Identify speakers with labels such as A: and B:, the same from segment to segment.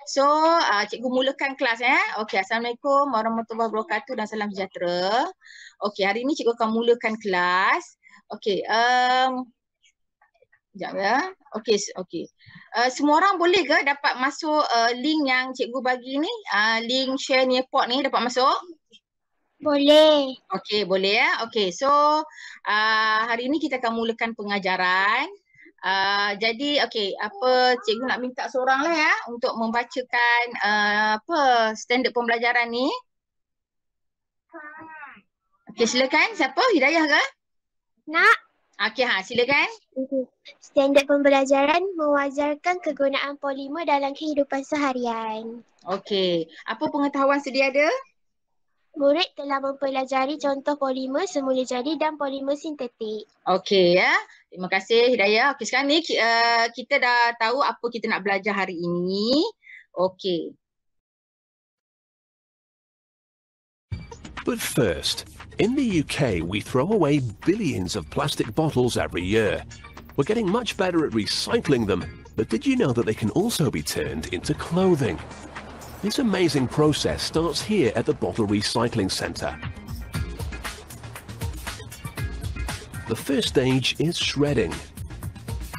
A: So, cikgu mulakan kelas Okey, Assalamualaikum warahmatullahi wabarakatuh dan salam sejahtera. Okey, hari ini cikgu akan mulakan kelas. Okey, sekejap ya. Okey, okey. Semua orang boleh ke dapat masuk link yang cikgu bagi ni? Link share Nearpod ni dapat masuk?
B: Boleh.
A: Okey, boleh ya. Okey, so hari ini kita akan mulakan pengajaran. Jadi okey, apa cikgu nak minta seorang lah ya untuk membacakan apa standard pembelajaran ni. Okey, silakan. Siapa? Hidayah ke?
B: Nak.
A: Okey, silakan.
B: Standard pembelajaran mewajarkan kegunaan polimer dalam kehidupan seharian.
A: Okey, apa pengetahuan sedia ada?
B: Murid telah mempelajari contoh polimer semula jadi dan polimer sintetik.
A: Okey ya. Terima kasih Hidayah. Okey, sekarang ni kita dah tahu apa kita nak belajar hari ini. Okey.
C: But first, in the UK, we throw away billions of plastic bottles every year. We're getting much better at recycling them, but did you know that they can also be turned into clothing? This amazing process starts here at the Bottle Recycling Centre. The first stage is shredding.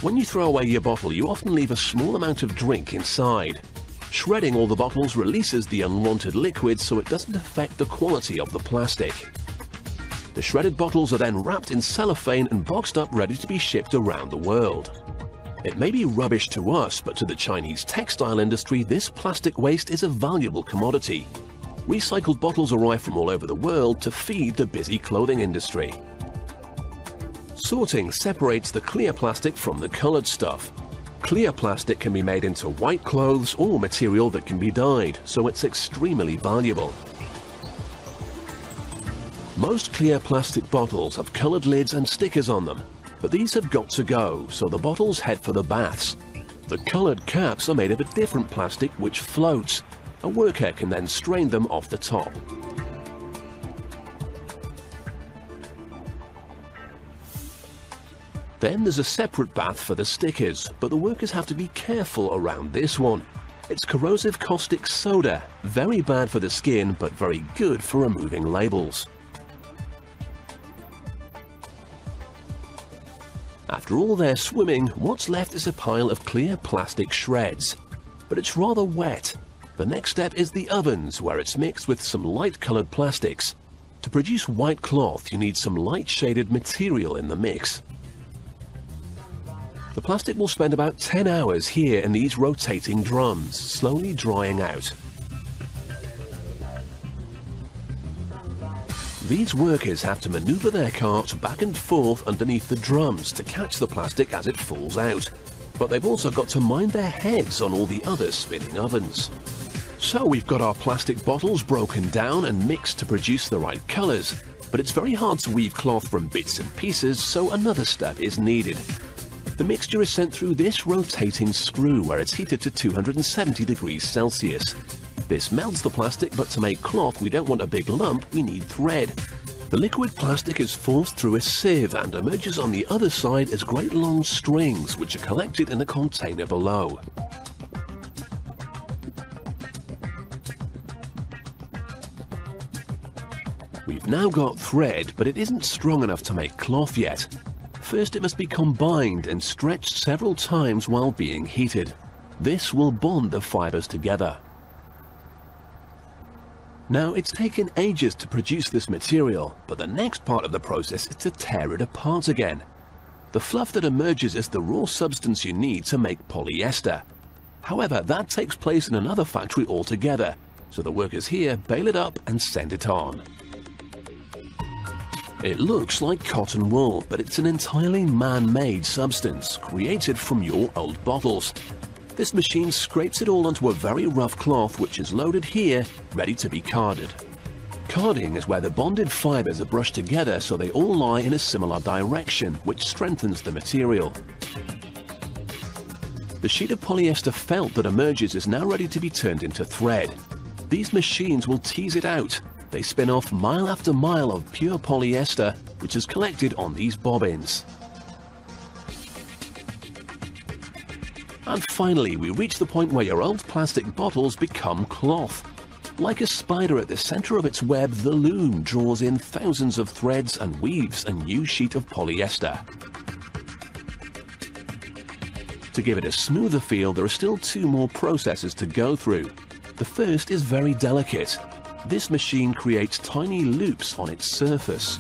C: When you throw away your bottle, you often leave a small amount of drink inside. Shredding all the bottles releases the unwanted liquid so it doesn't affect the quality of the plastic. The shredded bottles are then wrapped in cellophane and boxed up ready to be shipped around the world. It may be rubbish to us, but to the Chinese textile industry, this plastic waste is a valuable commodity. Recycled bottles arrive from all over the world to feed the busy clothing industry. Sorting separates the clear plastic from the colored stuff. Clear plastic can be made into white clothes or material that can be dyed, so it's extremely valuable. Most clear plastic bottles have colored lids and stickers on them, but these have got to go, so the bottles head for the baths. The colored caps are made of a different plastic which floats. A worker can then strain them off the top. Then there's a separate bath for the stickers, but the workers have to be careful around this one. It's corrosive caustic soda, very bad for the skin, but very good for removing labels. After all their swimming, what's left is a pile of clear plastic shreds. But it's rather wet. The next step is the ovens, where it's mixed with some light-coloured plastics. To produce white cloth, you need some light-shaded material in the mix. The plastic will spend about 10 hours here in these rotating drums, slowly drying out. These workers have to maneuver their carts back and forth underneath the drums to catch the plastic as it falls out. But they've also got to mind their heads on all the other spinning ovens. So we've got our plastic bottles broken down and mixed to produce the right colours. But it's very hard to weave cloth from bits and pieces, so another step is needed. The mixture is sent through this rotating screw where it's heated to 270 degrees Celsius. This melts the plastic, but to make cloth we don't want a big lump, we need thread. The liquid plastic is forced through a sieve and emerges on the other side as great long strings which are collected in a container below. We've now got thread, but it isn't strong enough to make cloth yet. First it must be combined and stretched several times while being heated. This will bond the fibres together. Now, it's taken ages to produce this material, but the next part of the process is to tear it apart again. The fluff that emerges is the raw substance you need to make polyester. However, that takes place in another factory altogether, so the workers here bale it up and send it on. It looks like cotton wool, but it's an entirely man-made substance, created from your old bottles. This machine scrapes it all onto a very rough cloth which is loaded here, ready to be carded. Carding is where the bonded fibres are brushed together so they all lie in a similar direction, which strengthens the material. The sheet of polyester felt that emerges is now ready to be turned into thread. These machines will tease it out. They spin off mile after mile of pure polyester, which is collected on these bobbins. And finally, we reach the point where your old plastic bottles become cloth. Like a spider at the center of its web, the loom draws in thousands of threads and weaves a new sheet of polyester. To give it a smoother feel, there are still 2 more processes to go through. The first is very delicate. This machine creates tiny loops on its surface.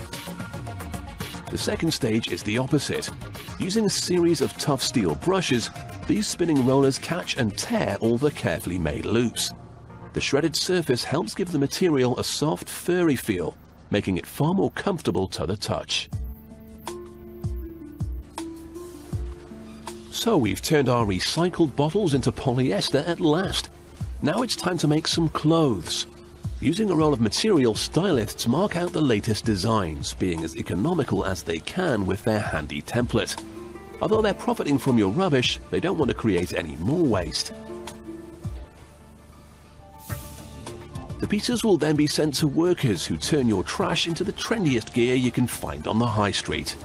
C: The second stage is the opposite. Using a series of tough steel brushes, these spinning rollers catch and tear all the carefully made loops. The shredded surface helps give the material a soft, furry feel, making it far more comfortable to the touch. So we've turned our recycled bottles into polyester at last. Now it's time to make some clothes. Using a roll of material, stylists mark out the latest designs, being as economical as they can with their handy template. Although they're profiting from your rubbish, they don't want to create any more waste. The pieces will then be sent to workers who turn your trash into the trendiest gear you can find on the high street.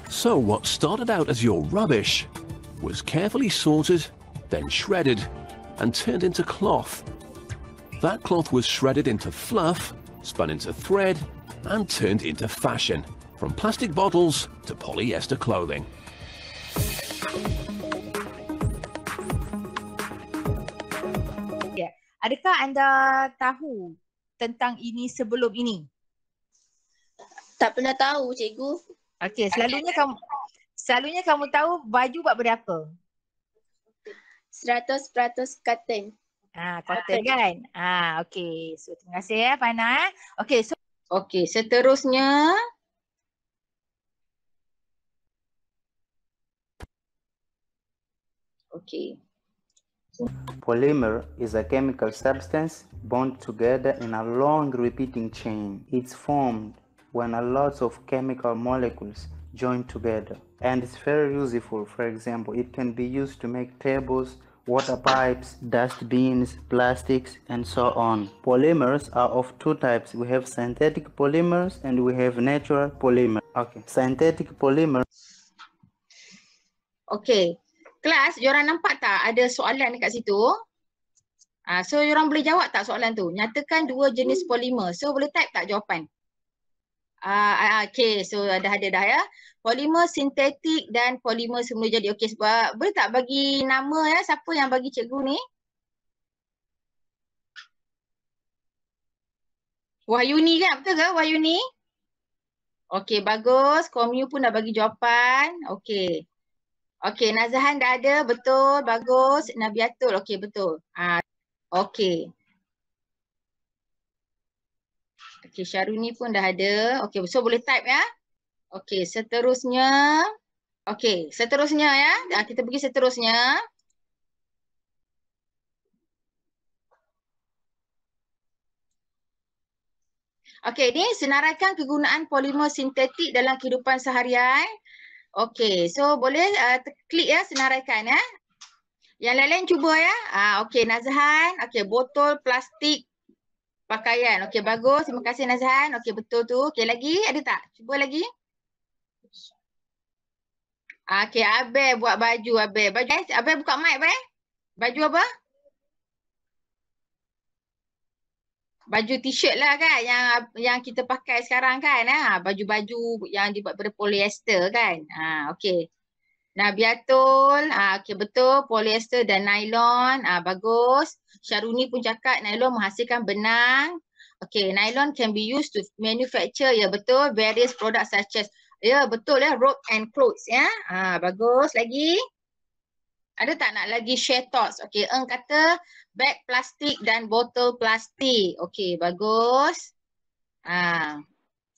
C: So what started out as your rubbish was carefully sorted, then shredded and turned into cloth. That cloth was shredded into fluff, spun into thread and turned into fashion, from plastic bottles to polyester clothing.
A: Adakah anda tahu tentang ini sebelum ini?
B: Tak pernah tahu, cikgu.
A: Okey, selalunya kamu tahu baju buat berapa?
B: 100% cotton.
A: Cotton kan? Okey. So terima kasih ya Fana. Okey, seterusnya
D: Polymer is a chemical substance bound together in a long repeating chain. It's formed when a lot of chemical molecules join together, and it's very useful. For example, it can be used to make tables, water pipes, dustbins, plastics, and so on. Polymers are of 2 types. We have synthetic polymers and we have natural polymers. Okay, synthetic polymers.
A: Okey. Kelas, diorang nampak tak ada soalan dekat situ? So, diorang boleh jawab tak soalan tu? Nyatakan 2 jenis polimer. So, boleh type tak jawapan? Okey, so dah ada dah ya. Polimer sintetik dan polimer semula jadi. Okey, sebab boleh tak bagi nama ya? Siapa yang bagi cikgu ni? Wahyuni kan? Betul ke Wahyuni? Okey, bagus. Komyu pun dah bagi jawapan. Okey. Okey, Nazahan dah ada, betul, bagus. Nabiatul, okey, betul. Okey. Okey, Syaruni pun dah ada. Okey, so boleh type ya. Okey, seterusnya. Okey, seterusnya ya. Kita pergi seterusnya. Okey, ni senaraikan kegunaan polimer sintetik dalam kehidupan seharian. Okey, so boleh klik ya senaraikan ya. Yang lain-lain cuba ya. Okey, Nazahan. Okey, botol plastik pakaian. Okey, bagus. Terima kasih Nazahan. Okey, betul tu. Okey, lagi ada tak? Cuba lagi. Okey, Abel buat baju Abel. Abel buka mic Abel. Baju apa? Baju t-shirt lah kan yang kita pakai sekarang kan. Baju-baju yang dibuat dari polyester kan. Okey. Nabiatul, okey betul, polyester dan nylon. Bagus. Syaruni pun cakap nylon menghasilkan benang. Okey, nylon can be used to manufacture, ya betul, various products such as, ya betul ya, rope and clothes ya. Bagus. Lagi? Ada tak nak lagi share thoughts? Okey, Eng kata beg plastik dan botol plastik. Okey, bagus.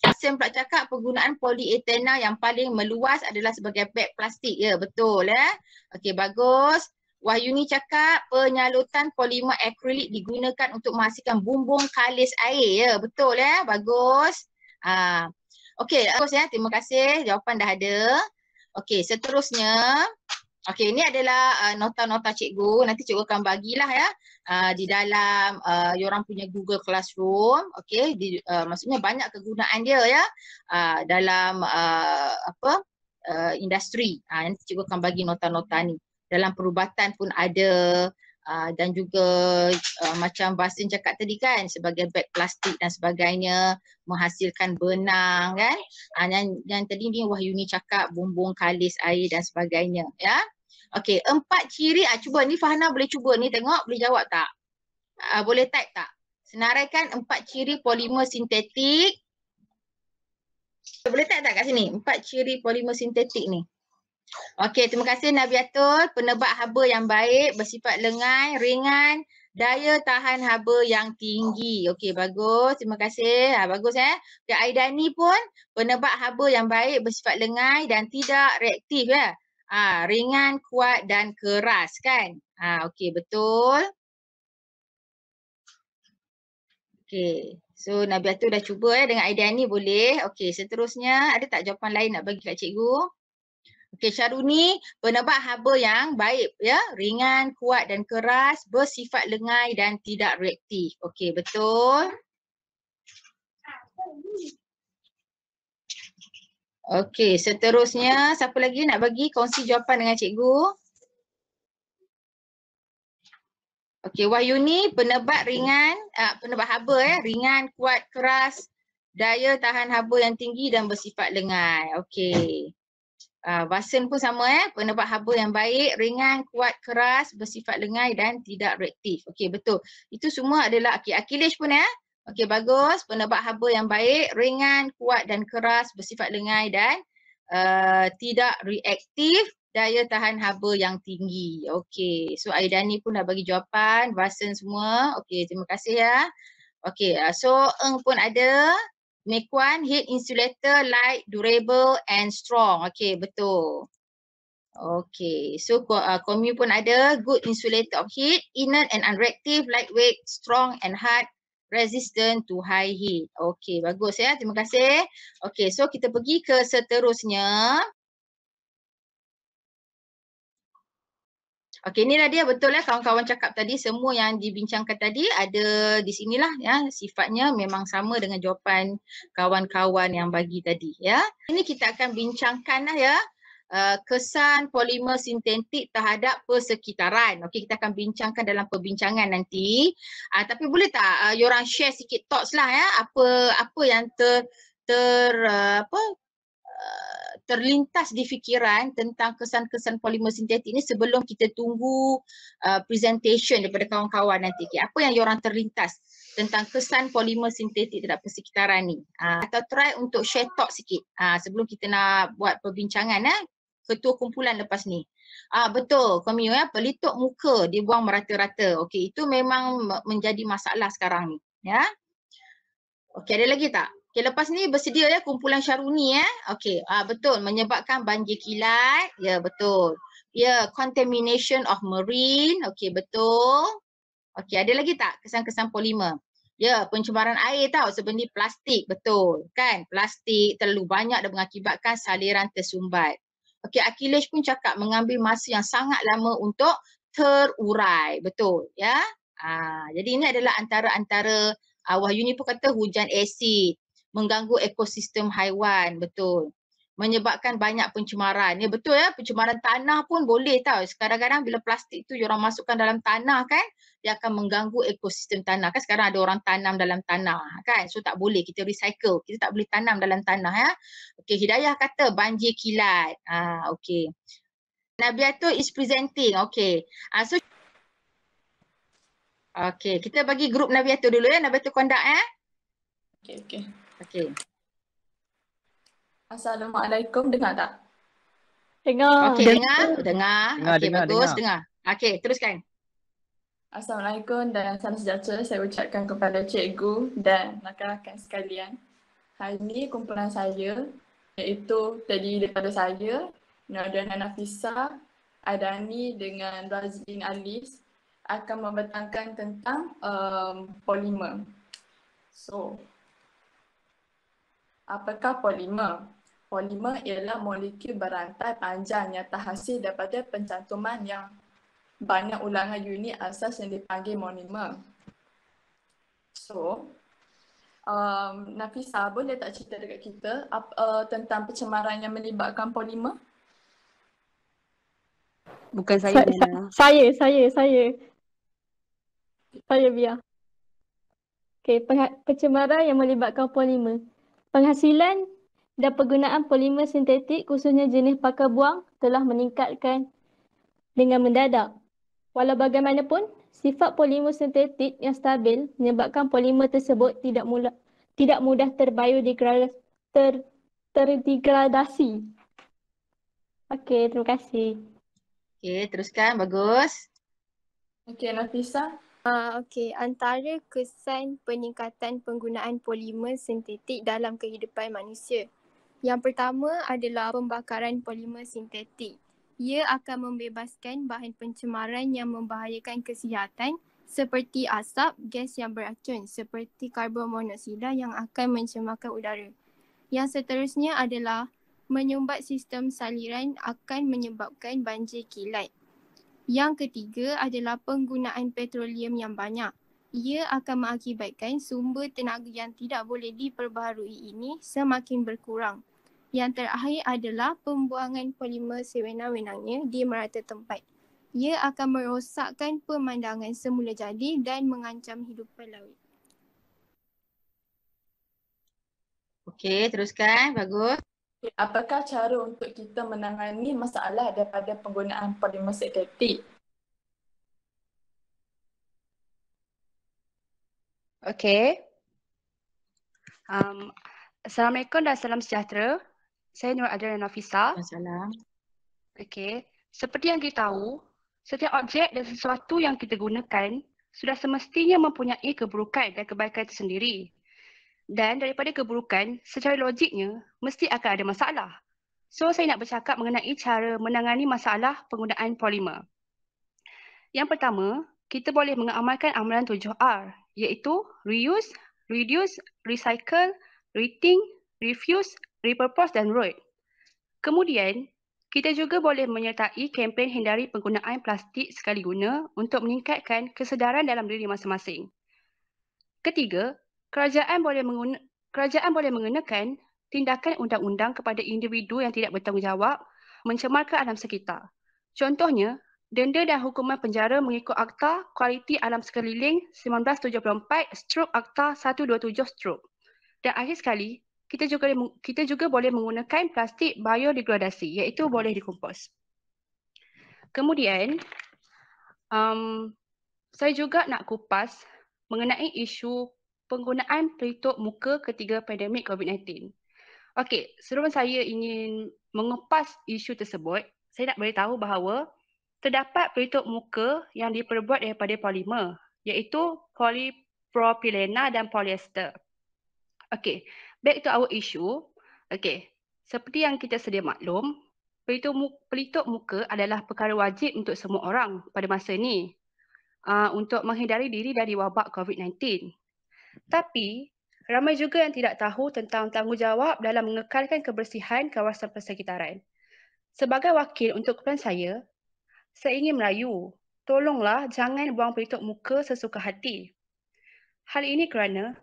A: Hasim pula cakap penggunaan polietanol yang paling meluas adalah sebagai beg plastik. Ya, betul ya. Okey, bagus. Wahyuni cakap penyalutan polimer akrilik digunakan untuk menghasilkan bumbung kalis air. Ya, betul ya. Bagus. Okey, bagus ya. Terima kasih. Jawapan dah ada. Okey, seterusnya. Okey, ini adalah nota-nota cikgu. Nanti cikgu akan bagilah ya di dalam diorang punya Google Classroom. Okey, maksudnya banyak kegunaan dia ya dalam industri. Nanti cikgu akan bagi nota-nota ni. Dalam perubatan pun ada, dan juga macam Basin cakap tadi kan, sebagai beg plastik dan sebagainya, menghasilkan benang kan. Yang tadi ni Wahyuni cakap bumbung kalis air dan sebagainya ya. Okey, 4 ciri, cuba ni Fahna boleh cuba ni tengok, boleh jawab tak? Boleh type tak? Senaraikan 4 ciri polimer sintetik. Boleh type tak kat sini? 4 ciri polimer sintetik ni. Okey, terima kasih Nabiatul. Penebat haba yang baik, bersifat lengai, ringan, daya tahan haba yang tinggi. Okey, bagus. Terima kasih. Bagus Okay, Aidani pun penebat haba yang baik, bersifat lengai dan tidak reaktif ya. Ringan, kuat dan keras kan? Okey, betul. Okey. So Nabiatul dah cuba dengan Aidani boleh. Okey, seterusnya ada tak jawapan lain nak bagi kat cikgu? Okey, Syaruni, penebat haba yang baik ya, ringan, kuat dan keras, bersifat lengai dan tidak reaktif. Okey, betul. Okey, seterusnya siapa lagi nak bagi kongsi jawapan dengan cikgu? Okey, Wahyuni, penebat ringan, penebat haba ringan, kuat, keras, daya tahan haba yang tinggi dan bersifat lengai. Okey. Basin pun sama penebat haba yang baik, ringan, kuat, keras, bersifat lengai dan tidak reaktif. Okey, betul. Itu semua adalah Akhilesh pun Okey, bagus. Penebat haba yang baik, ringan, kuat dan keras, bersifat lengai dan tidak reaktif, daya tahan haba yang tinggi. Okey, so Aidani pun dah bagi jawapan, Basin semua. Okey, terima kasih ya. Okey, so Eng pun ada. Mekuan, heat insulator, light, durable and strong. Okey, betul. Okey, so Komu pun ada good insulator of heat, inert and unreactive, lightweight, strong and hard, resistant to high heat. Okey, bagus ya. Terima kasih. Okey, so kita pergi ke seterusnya. Okey, inilah dia betul kawan-kawan cakap tadi, semua yang dibincangkan tadi ada di sinilah ya, sifatnya memang sama dengan jawapan kawan-kawan yang bagi tadi ya. Ini kita akan bincangkan kesan polimer sintetik terhadap persekitaran. Okey, kita akan bincangkan dalam perbincangan nanti. Tapi boleh tak you orang share sikit thoughts lah ya, apa yang terlintas di fikiran tentang kesan-kesan polimer sintetik ni sebelum kita tunggu presentation daripada kawan-kawan nanti. Okay, apa yang diorang terlintas tentang kesan polimer sintetik terhadap persekitaran ni? Atau try untuk share thought sikit sebelum kita nak buat perbincangan ketua kumpulan lepas ni. Betul, Komu pelituk muka dibuang merata-rata. Okey, itu memang menjadi masalah sekarang ni ya. Okey, ada lagi tak? Okey, lepas ni bersedia kumpulan Syaruni Okey, betul, menyebabkan banjir kilat. Ya, betul. Ya, contamination of marine. Okey, betul. Okey, ada lagi tak kesan-kesan polimer? Ya, pencemaran air tau sebenarnya plastik. Betul, kan? Plastik terlalu banyak dan mengakibatkan saliran tersumbat. Okey, Akhilesh pun cakap mengambil masa yang sangat lama untuk terurai. Betul, ya. Jadi ini adalah antara Wahyuni pun kata hujan asid, mengganggu ekosistem haiwan, betul. Menyebabkan banyak pencemaran. Ya betul pencemaran tanah pun boleh tau. Kadang-kadang bila plastik tu diorang masukkan dalam tanah kan, dia akan mengganggu ekosistem tanah. Kan sekarang ada orang tanam dalam tanah kan. So tak boleh kita recycle. Kita tak boleh tanam dalam tanah Okey, Hidayah kata banjir kilat. Okey. Nabiatul is presenting. Okey. So okey, kita bagi grup Nabiatul dulu Nabiatul conduct Okey.
E: Assalamualaikum, dengar tak?
B: Dengar.
A: Okey, dengar. Okey, bagus, dengar. Okey, teruskan.
E: Assalamualaikum dan salam sejahtera saya ucapkan kepada cikgu dan rakan-rakan sekalian. Hari ini kumpulan saya iaitu terdiri daripada saya, Nordana Nafisa, Aidani dengan Razlin Alis akan membentangkan tentang polimer. So, apakah polimer? Polimer ialah molekul berantai panjang yang terhasil daripada pencantuman yang banyak ulangan unit asas yang dipanggil monomer. So, Nafisa boleh tak cerita dekat kita tentang pencemaran yang melibatkan polimer?
F: Bukan saya, Diana.
G: Saya biar. Okey, pencemaran yang melibatkan polimer. Penghasilan dan penggunaan polimer sintetik khususnya jenis pakai buang telah meningkatkan dengan mendadak. Walau bagaimanapun, sifat polimer sintetik yang stabil menyebabkan polimer tersebut tidak mudah terdegradasi. Okey, terima kasih.
A: Okey, teruskan. Bagus.
E: Okey, Nafisa.
B: Okey, antara kesan peningkatan penggunaan polimer sintetik dalam kehidupan manusia. Yang pertama adalah pembakaran polimer sintetik. Ia akan membebaskan bahan pencemaran yang membahayakan kesihatan seperti asap, gas yang beracun seperti karbon monoksida yang akan mencemarkan udara. Yang seterusnya adalah menyumbat sistem saliran akan menyebabkan banjir kilat. Yang ketiga adalah penggunaan petroleum yang banyak. Ia akan mengakibatkan sumber tenaga yang tidak boleh diperbaharui ini semakin berkurang. Yang terakhir adalah pembuangan polimer sewenang-wenangnya di merata tempat. Ia akan merosakkan pemandangan semula jadi dan mengancam hidupan laut.
A: Okey, teruskan. Bagus.
E: Apakah cara untuk kita menangani masalah daripada penggunaan polimer sintetik?
F: Okey. Assalamualaikum dan salam sejahtera. Saya Nur Adriana Nafisa.
A: Masalah.
F: Okey. Seperti yang kita tahu, setiap objek dan sesuatu yang kita gunakan sudah semestinya mempunyai keburukan dan kebaikan tersendiri. Dan daripada keburukan, secara logiknya, mesti akan ada masalah. So, saya nak bercakap mengenai cara menangani masalah penggunaan polimer. Yang pertama, kita boleh mengamalkan amalan 7R, iaitu reuse, reduce, recycle, rethink, refuse, repurpose dan road. Kemudian, kita juga boleh menyertai kempen hindari penggunaan plastik sekali guna untuk meningkatkan kesedaran dalam diri masing-masing. Ketiga, kerajaan boleh mengenakan tindakan undang-undang kepada individu yang tidak bertanggungjawab mencemarkan alam sekitar. Contohnya, denda dan hukuman penjara mengikut Akta Kualiti Alam Sekeliling 1974/Akta 127/. Dan akhir sekali, kita juga boleh menggunakan plastik biodegradasi iaitu boleh dikompos. Kemudian, saya juga nak kupas mengenai isu penggunaan pelitup muka ketika pandemik COVID-19. Okey, sebelum saya ingin mengupas isu tersebut, saya nak beritahu bahawa terdapat pelitup muka yang diperbuat daripada polimer, iaitu polipropilena dan polyester. Okey, back to our issue. Okey, seperti yang kita sedia maklum, pelitup muka adalah perkara wajib untuk semua orang pada masa ini untuk menghindari diri dari wabak COVID-19. Tapi, ramai juga yang tidak tahu tentang tanggungjawab dalam mengekalkan kebersihan kawasan persekitaran. Sebagai wakil untuk kumpulan saya ingin merayu, tolonglah jangan buang pelitup muka sesuka hati. Hal ini kerana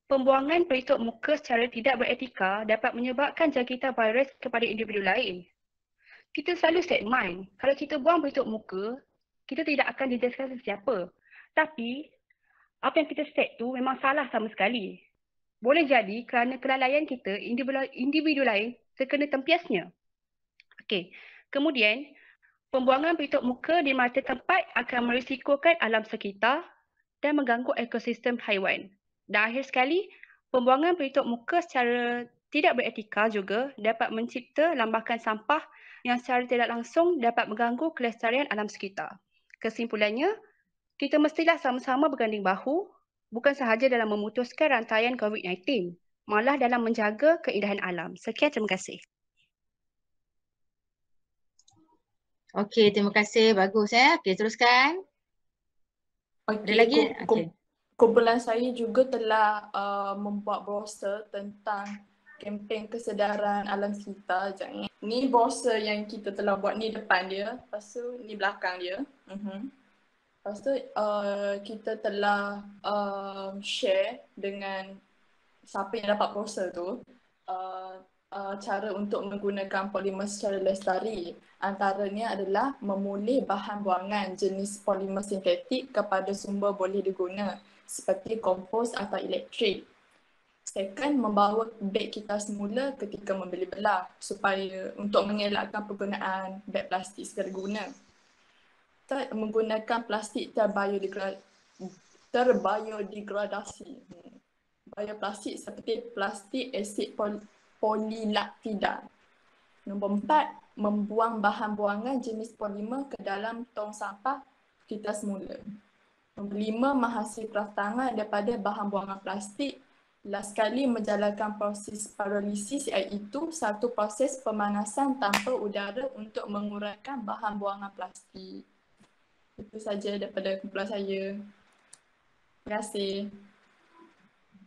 F: pembuangan pelitup muka secara tidak beretika dapat menyebabkan jangkitan virus kepada individu lain. Kita selalu set mind, kalau kita buang pelitup muka, kita tidak akan dijadikan sesiapa. Tapi, apa yang kita set tu memang salah sama sekali. Boleh jadi kerana kelalaian kita, individu lain terkena tempiasnya. Okey. Kemudian, pembuangan pelitup muka di merata tempat akan merisikokan alam sekitar dan mengganggu ekosistem haiwan. Dan akhir sekali, pembuangan pelitup muka secara tidak beretika juga dapat mencipta lambakan sampah yang secara tidak langsung dapat mengganggu kelestarian alam sekitar. Kesimpulannya, kita mestilah sama-sama berganding bahu, bukan sahaja dalam memutuskan rantaian COVID-19, malah dalam menjaga keindahan alam. Sekian, terima kasih.
A: Okey, terima kasih. Bagus ya. Okey, teruskan. Ada lagi? Okey.
E: Kumpulan saya juga telah membuat brosur tentang kempen kesedaran alam sekitar. Ni brosur yang kita telah buat ni depan dia, lepas tu ni belakang dia. Lepas tu kita telah share dengan siapa yang dapat brosur tu. cara untuk menggunakan polimer secara lestari. Antaranya adalah memulih bahan buangan jenis polimer sintetik kepada sumber boleh diguna seperti kompos atau elektrik. Second, membawa beg kita semula ketika membeli belah supaya untuk mengelakkan penggunaan beg plastik sekali guna. Third, menggunakan plastik terbiodegradasi. Bioplastik seperti plastik asid polilaktida. Nombor 4, membuang bahan buangan jenis polimer ke dalam tong sampah kita semula. Nombor 5, menghasil kraftangan daripada bahan buangan plastik. Last sekali, menjalankan proses pirolisis, iaitu satu proses pemanasan tanpa udara untuk mengurangkan bahan buangan plastik. Itu saja daripada kumpulan saya. Terima kasih.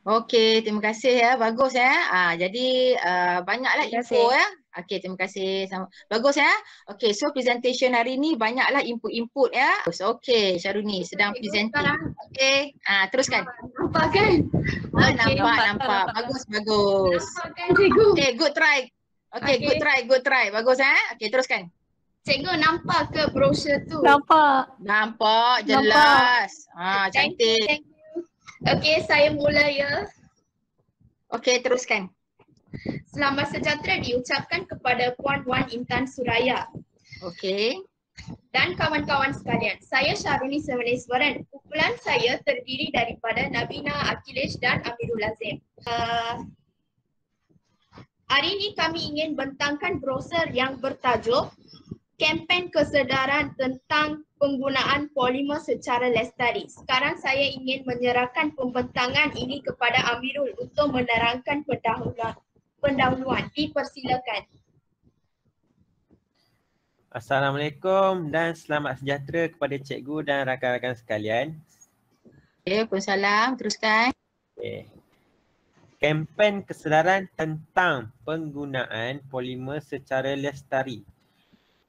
A: Okey, terima kasih ya. Bagus ya. Jadi banyaklah
F: Terima
A: info
F: kasih.
A: ya. Okey, terima kasih. Bagus ya. Okey, so presentation hari ni banyaklah input-input ya. Okey, Syaruni sedang presenting. Okey, teruskan.
H: Nampak kan?
A: Nampak. Bagus.
H: Nampak kan cikgu?
A: Okey, good try. Okey, good try. Bagus ya. Okey, teruskan.
H: Cikgu nampak ke brosur tu?
A: Nampak jelas. Cantik.
H: Thank you. Okey, saya mula ya.
A: Okey, teruskan.
H: Selamat sejahtera diucapkan kepada Puan-Wan Intan Suraya.
A: Okey.
H: Dan kawan-kawan sekalian, saya Syaruni Semeneswaran. Kumpulan saya terdiri daripada Nabina, Akhilesh dan Amirul Azim. Hari ini kami ingin bentangkan brosur yang bertajuk Kempen Kesedaran tentang Penggunaan Polimer Secara Lestari. Sekarang saya ingin menyerahkan pembentangan ini kepada Amirul untuk menerangkan pendahuluan. Dipersilakan.
I: Assalamualaikum dan selamat sejahtera kepada cikgu dan rakan-rakan sekalian.
A: Waalaikumsalam. Teruskan.
I: Kempen kesedaran tentang penggunaan polimer secara lestari.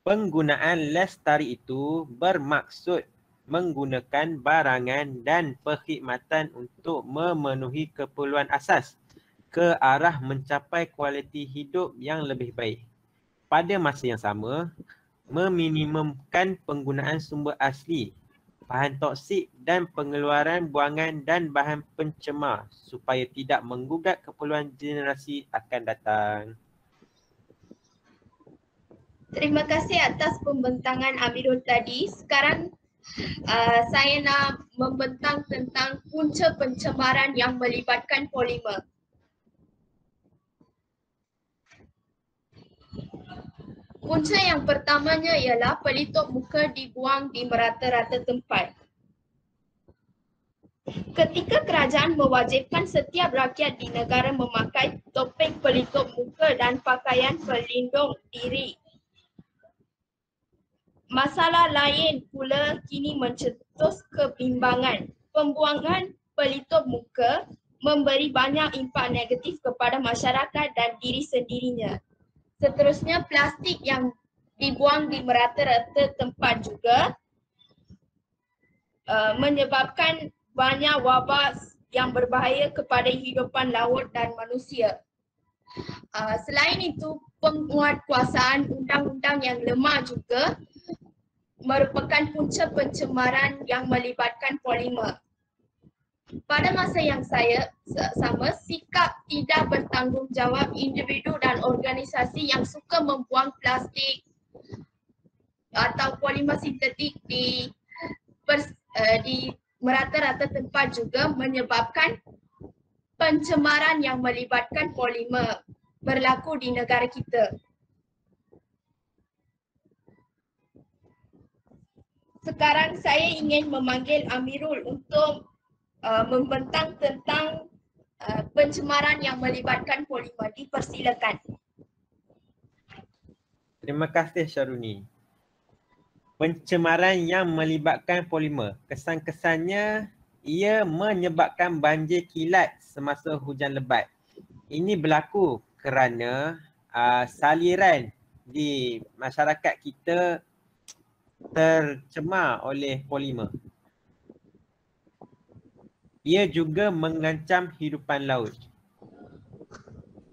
I: Penggunaan lestari itu bermaksud menggunakan barangan dan perkhidmatan untuk memenuhi keperluan asas ke arah mencapai kualiti hidup yang lebih baik. Pada masa yang sama, meminimumkan penggunaan sumber asli, bahan toksik dan pengeluaran buangan dan bahan pencemar supaya tidak menggugat keperluan generasi akan datang.
H: Terima kasih atas pembentangan Amirul tadi. Sekarang saya nak membentang tentang punca pencemaran yang melibatkan polimer. Punca yang pertamanya ialah pelitup muka dibuang di merata-rata tempat. Ketika kerajaan mewajibkan setiap rakyat di negara memakai topeng pelitup muka dan pakaian pelindung diri, masalah lain pula kini mencetus kebimbangan. Pembuangan pelitup muka memberi banyak impak negatif kepada masyarakat dan diri sendirinya. Seterusnya, plastik yang dibuang di merata-rata tempat juga menyebabkan banyak wabak yang berbahaya kepada hidupan laut dan manusia. Selain itu, penguatkuasaan undang-undang yang lemah juga merupakan punca pencemaran yang melibatkan polimer. Pada masa yang sama, sikap tidak bertanggungjawab individu dan organisasi yang suka membuang plastik atau polimer sintetik di merata-rata tempat juga menyebabkan pencemaran yang melibatkan polimer berlaku di negara kita. Sekarang saya ingin memanggil Amirul untuk membentang tentang pencemaran yang melibatkan polimer. Dipersilakan.
I: Terima kasih Syaruni. Pencemaran yang melibatkan polimer, kesan-kesannya ia menyebabkan banjir kilat semasa hujan lebat. Ini berlaku kerana saliran di masyarakat kita tercemar oleh polimer. Ia juga mengancam hidupan laut.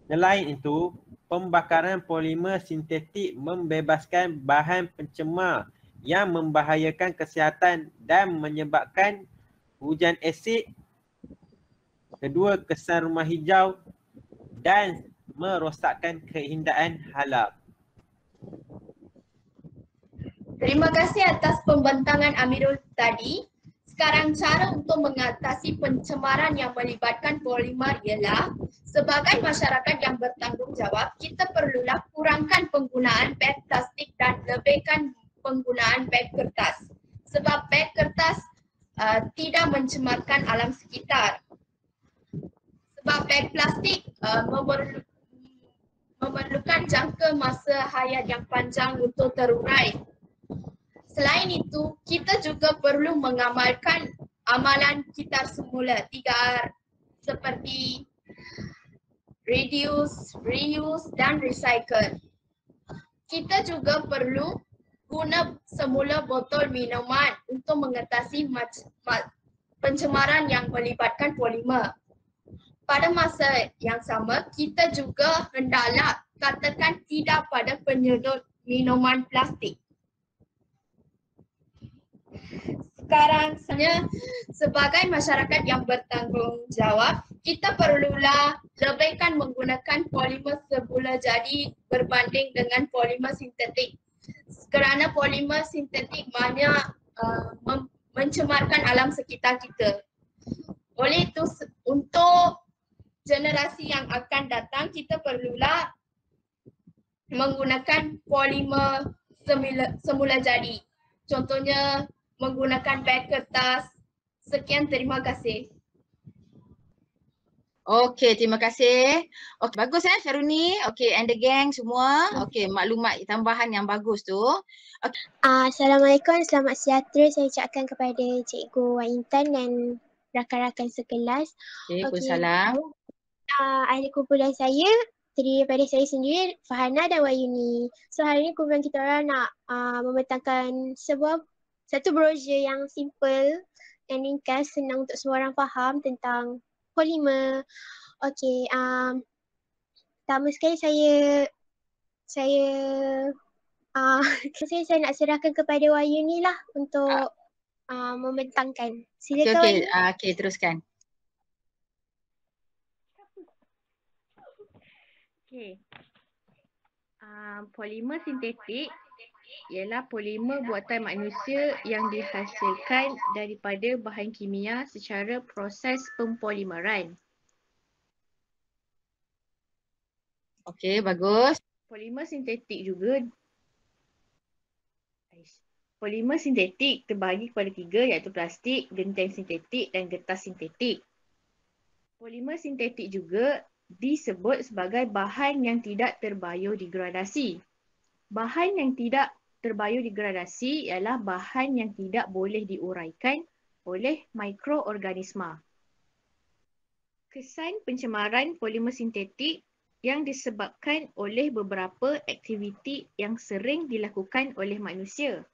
I: Selain itu, pembakaran polimer sintetik membebaskan bahan pencemar yang membahayakan kesihatan dan menyebabkan hujan asid. Kedua, kesan rumah hijau dan merosakkan keindahan halal.
H: Terima kasih atas pembentangan Amirul tadi. Sekarang cara untuk mengatasi pencemaran yang melibatkan polimer ialah sebagai masyarakat yang bertanggungjawab, kita perlulah kurangkan penggunaan beg plastik dan lebihkan penggunaan beg kertas. Sebab beg kertas tidak mencemarkan alam sekitar. Sebab beg plastik memerlukan jangka masa hayat yang panjang untuk terurai. Selain itu, kita juga perlu mengamalkan amalan kita semula 3R seperti reduce, reuse dan recycle. Kita juga perlu guna semula botol minuman untuk mengatasi pencemaran yang melibatkan polimer. Pada masa yang sama, kita juga hendaklah katakan tidak pada penyedot minuman plastik. Sekarang sebagai masyarakat yang bertanggungjawab, kita perlulah lebihkan menggunakan polimer semula jadi berbanding dengan polimer sintetik. Kerana polimer sintetik banyak mencemarkan alam sekitar kita. Oleh itu, untuk generasi yang akan datang, kita perlulah menggunakan polimer semula jadi. Contohnya menggunakan beg kertas. Sekian, terima kasih.
A: Okey, terima kasih. Okey, bagus Sharuni. Okey, and the gang semua. Okey, maklumat tambahan yang bagus tu. Okay.
J: Assalamualaikum, selamat sejahtera saya ucapkan kepada Cikgu Wan Intan dan rakan-rakan sekelas.
A: Waalaikumsalam.
J: Ahli kumpulan saya terdiri daripada saya sendiri, Fahana dan Wayuni. So hari ni kumpulan kita orang nak membentangkan satu brosur yang simple dan ringkas, senang untuk semua orang faham tentang polimer. Okey, pertama sekali saya nak serahkan kepada Wayuni lah untuk membentangkan. Silakan Wayuni.
A: Okey, teruskan.
F: Okey. Polimer sintetik ialah polimer buatan manusia yang dihasilkan daripada bahan kimia secara proses pempolimeran.
A: Okey, bagus.
F: Polimer sintetik terbahagi kepada 3 iaitu plastik, genteng sintetik dan getah sintetik. Polimer sintetik juga disebut sebagai bahan yang tidak terbiodegradasi. Bahan yang tidak terbiodegradasi ialah bahan yang tidak boleh diuraikan oleh mikroorganisma. Kesan pencemaran polimer sintetik yang disebabkan oleh beberapa aktiviti yang sering dilakukan oleh manusia.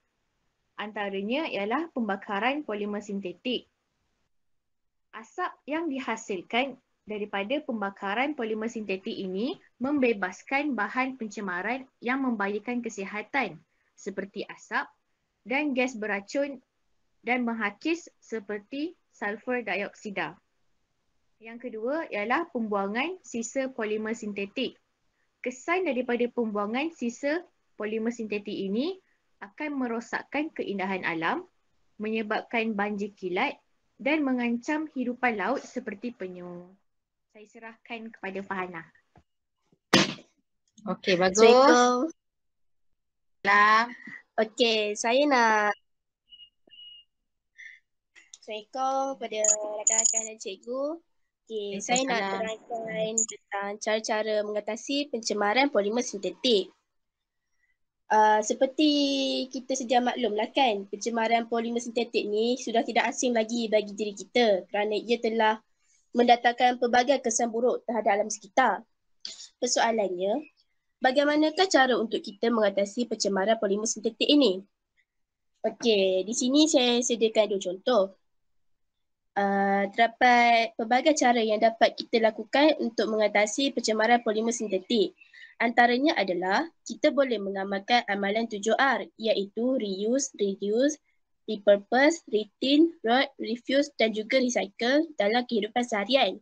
F: Antaranya ialah pembakaran polimer sintetik. Asap yang dihasilkan daripada pembakaran polimer sintetik ini membebaskan bahan pencemaran yang membahayakan kesihatan seperti asap dan gas beracun dan menghakis seperti sulfur dioksida. Yang kedua ialah pembuangan sisa polimer sintetik. Kesan daripada pembuangan sisa polimer sintetik ini akan merosakkan keindahan alam, menyebabkan banjir kilat dan mengancam hidupan laut seperti penyu. Saya serahkan kepada Fahana.
A: Okey, bagus.
K: Assalamualaikum.
A: Salam.
K: Okey, saya nak Assalamualaikum kepada rakan-rakan dan cikgu. Okey, saya nak terangkan tentang cara-cara mengatasi pencemaran polimer sintetik. Seperti kita sedia maklumlah kan, pencemaran polimer sintetik ni sudah tidak asing lagi bagi diri kita kerana ia telah mendatangkan pelbagai kesan buruk terhadap alam sekitar. Persoalannya, bagaimanakah cara untuk kita mengatasi pencemaran polimer sintetik ini? Okey, di sini saya sediakan 2 contoh. Terdapat pelbagai cara yang dapat kita lakukan untuk mengatasi pencemaran polimer sintetik. Antaranya adalah kita boleh mengamalkan amalan 7R iaitu reuse, reduce, repurpose, retin, refuse dan juga recycle dalam kehidupan seharian.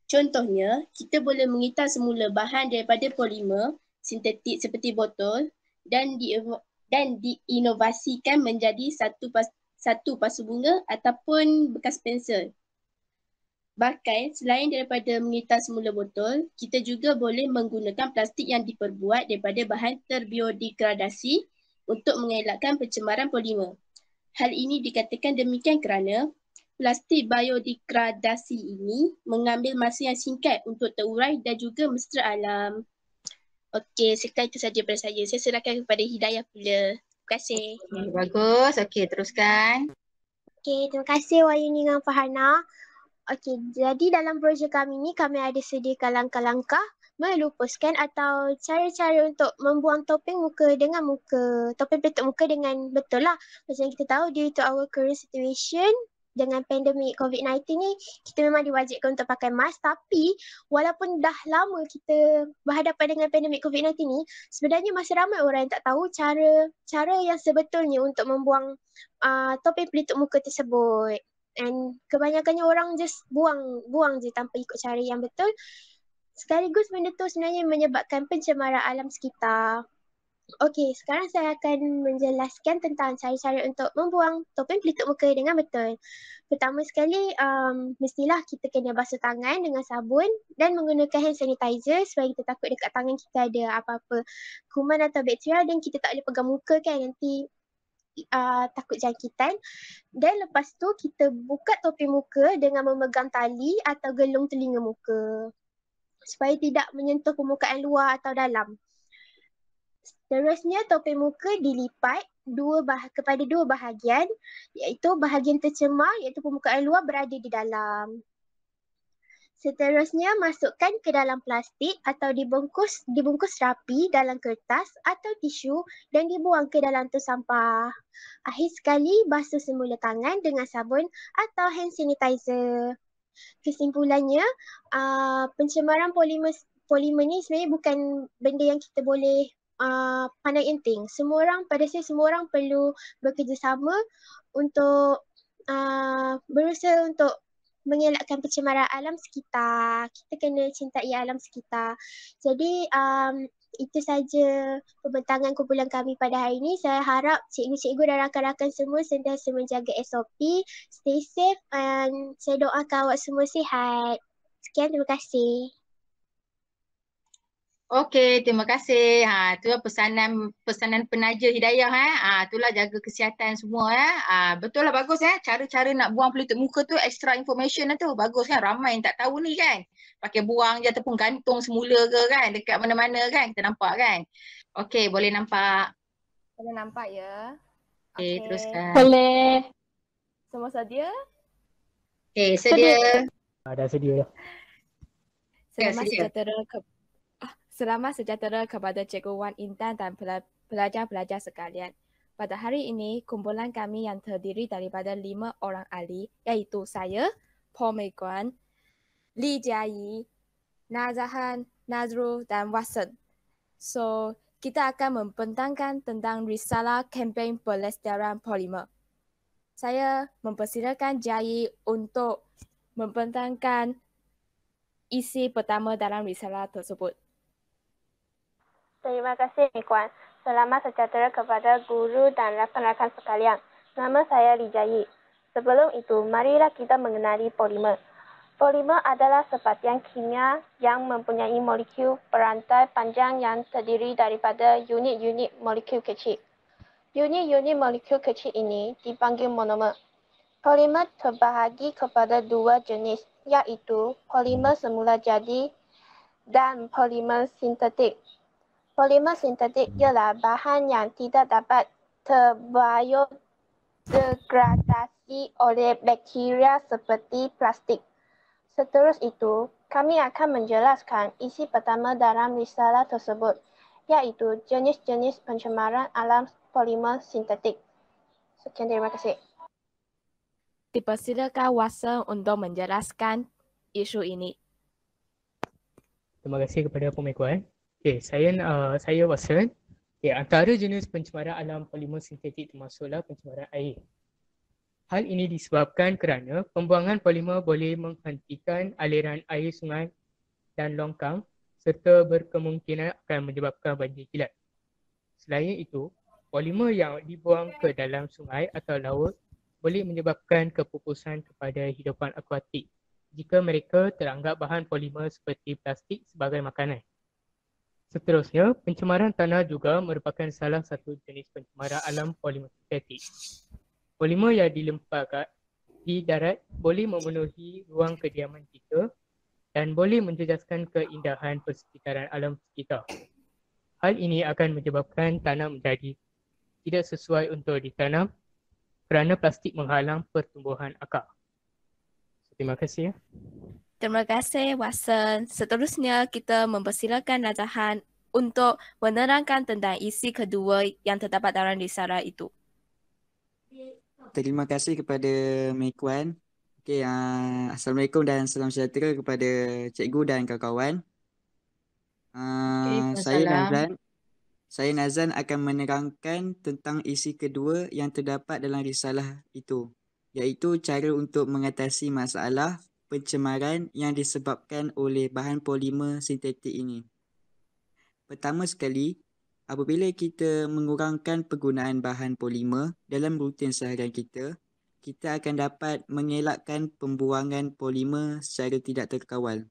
K: Contohnya, kita boleh mengitar semula bahan daripada polimer sintetik seperti botol dan diinovasikan menjadi satu pasu bunga ataupun bekas pensel. Bahkan, selain daripada mengitar semula botol, kita juga boleh menggunakan plastik yang diperbuat daripada bahan terbiodegradasi untuk mengelakkan pencemaran polimer. Hal ini dikatakan demikian kerana plastik biodegradasi ini mengambil masa yang singkat untuk terurai dan juga mesra alam. Okey, sekian itu saja daripada saya. Saya serahkan kepada Hidayah pula. Terima kasih.
A: Bagus. Okey, teruskan.
J: Okey, terima kasih Wayuni dengan Farhana. Okey, jadi dalam projek kami ni kami ada sediakan langkah-langkah melupuskan atau cara-cara untuk membuang topeng muka dengan muka, topeng pelitup muka dengan betul lah. Macam kita tahu due to our current situation dengan pandemik COVID-19 ni, kita memang diwajibkan untuk pakai mask, tapi walaupun dah lama kita berhadapan dengan pandemik COVID-19 ni, sebenarnya masih ramai orang yang tak tahu cara yang sebetulnya untuk membuang topeng pelitup muka tersebut. And kebanyakannya orang just buang je tanpa ikut cara yang betul. Sekaligus benda tu sebenarnya menyebabkan pencemaran alam sekitar. Okey, sekarang saya akan menjelaskan tentang cara-cara untuk membuang topeng pelitup muka dengan betul. Pertama sekali, mestilah kita kena basuh tangan dengan sabun dan menggunakan hand sanitizer sebab kita takut dekat tangan kita ada apa-apa kuman atau bakteria dan kita tak boleh pegang muka kan, nanti takut jangkitan. Dan lepas tu kita buka topi muka dengan memegang tali atau gelung telinga muka supaya tidak menyentuh permukaan luar atau dalam. Seterusnya topi muka dilipat kepada dua bahagian, iaitu bahagian tercemar iaitu permukaan luar berada di dalam. Seterusnya masukkan ke dalam plastik atau dibungkus rapi dalam kertas atau tisu dan dibuang ke dalam tong sampah. Akhir sekali basuh semula tangan dengan sabun atau hand sanitizer. Kesimpulannya, pencemaran polimer ni sebenarnya bukan benda yang kita boleh pandang enteng. Semua orang perlu bekerjasama untuk berusaha untuk mengelakkan pencemaran alam sekitar. Kita kena cintai alam sekitar. Jadi itu saja pembentangan kumpulan kami pada hari ini. Saya harap cikgu-cikgu dan rakan-rakan semua sentiasa menjaga SOP, stay safe dan saya doakan awak semua sihat. Sekian, terima kasih.
A: Okey, terima kasih. Tu pesanan penaja Hidayah. Itulah jaga kesihatan semua betul lah, bagus cara-cara nak buang pelitup muka tu extra information lah tu. Bagus kan, ramai yang tak tahu ni kan. Pakai buang je ataupun gantung semula ke kan, dekat mana-mana kan kita nampak kan. Okey, boleh nampak.
B: Boleh nampak ya.
A: Okey, teruskan.
G: Boleh.
B: Semua sedia?
A: Okey, sedia.
L: Dah sedia dah.
B: Selamat sejahtera kepada Cikgu Wan Intan dan pelajar-pelajar sekalian. Pada hari ini, kumpulan kami yang terdiri daripada 5 orang ahli iaitu saya, Paul Mei Guan, Li Jiayi, Nazahan, Nazrul dan Watson. So, kita akan membentangkan tentang risalah kempen pelestarian polimer. Saya mempersilakan Jiayi untuk membentangkan isi pertama dalam risalah tersebut.
J: Terima kasih, Mikuan. Selamat sejahtera kepada guru dan rakan-rakan sekalian. Nama saya Li Jiayi. Sebelum itu, marilah kita mengenali polimer. Polimer adalah sebahagian kimia yang mempunyai molekul berantai panjang yang terdiri daripada unit-unit molekul kecil. Unit-unit molekul kecil ini dipanggil monomer. Polimer terbahagi kepada 2 jenis, iaitu polimer semula jadi dan polimer sintetik. Polimer sintetik ialah bahan yang tidak dapat terbiodegradasi oleh bakteria seperti plastik. Seterus itu, kami akan menjelaskan isi pertama dalam risalah tersebut, iaitu jenis-jenis pencemaran alam polimer sintetik. Sekian, terima kasih.
B: Dipersilakan Watson untuk menjelaskan isu ini.
L: Terima kasih kepada Puan Mei Guan. Saya Watson. Antara jenis pencemaran alam polimer sintetik termasuklah pencemaran air. Hal ini disebabkan kerana pembuangan polimer boleh menghentikan aliran air sungai dan longkang serta berkemungkinan akan menyebabkan banjir kilat. Selain itu, polimer yang dibuang ke dalam sungai atau laut boleh menyebabkan kepupusan kepada hidupan akuatik jika mereka teranggap bahan polimer seperti plastik sebagai makanan. Seterusnya, pencemaran tanah juga merupakan salah satu jenis pencemaran alam polimer sintetik. Polimer yang dilemparkan di darat boleh memenuhi ruang kediaman kita dan boleh menjejaskan keindahan persekitaran alam sekitar. Hal ini akan menyebabkan tanah menjadi tidak sesuai untuk ditanam kerana plastik menghalang pertumbuhan akar. Terima kasih.
M: Terima kasih Watson. Seterusnya kita mempersilakan Nazahan untuk menerangkan tentang isi kedua yang terdapat dalam risalah itu.
N: Terima kasih kepada Mekuan. Assalamualaikum dan salam sejahtera kepada cikgu dan kawan-kawan. Saya Nazan akan menerangkan tentang isi kedua yang terdapat dalam risalah itu, iaitu cara untuk mengatasi masalah pencemaran yang disebabkan oleh bahan polimer sintetik ini. Pertama sekali, apabila kita mengurangkan penggunaan bahan polimer dalam rutin seharian kita, kita akan dapat mengelakkan pembuangan polimer secara tidak terkawal.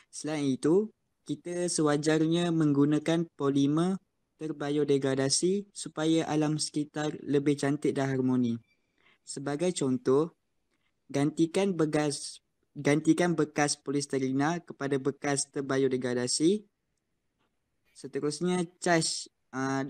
N: Selain itu, kita sewajarnya menggunakan polimer terbiodegradasi supaya alam sekitar lebih cantik dan harmoni. Sebagai contoh, gantikan bekas polisterina kepada bekas terbiodegradasi. Seterusnya, caj 20%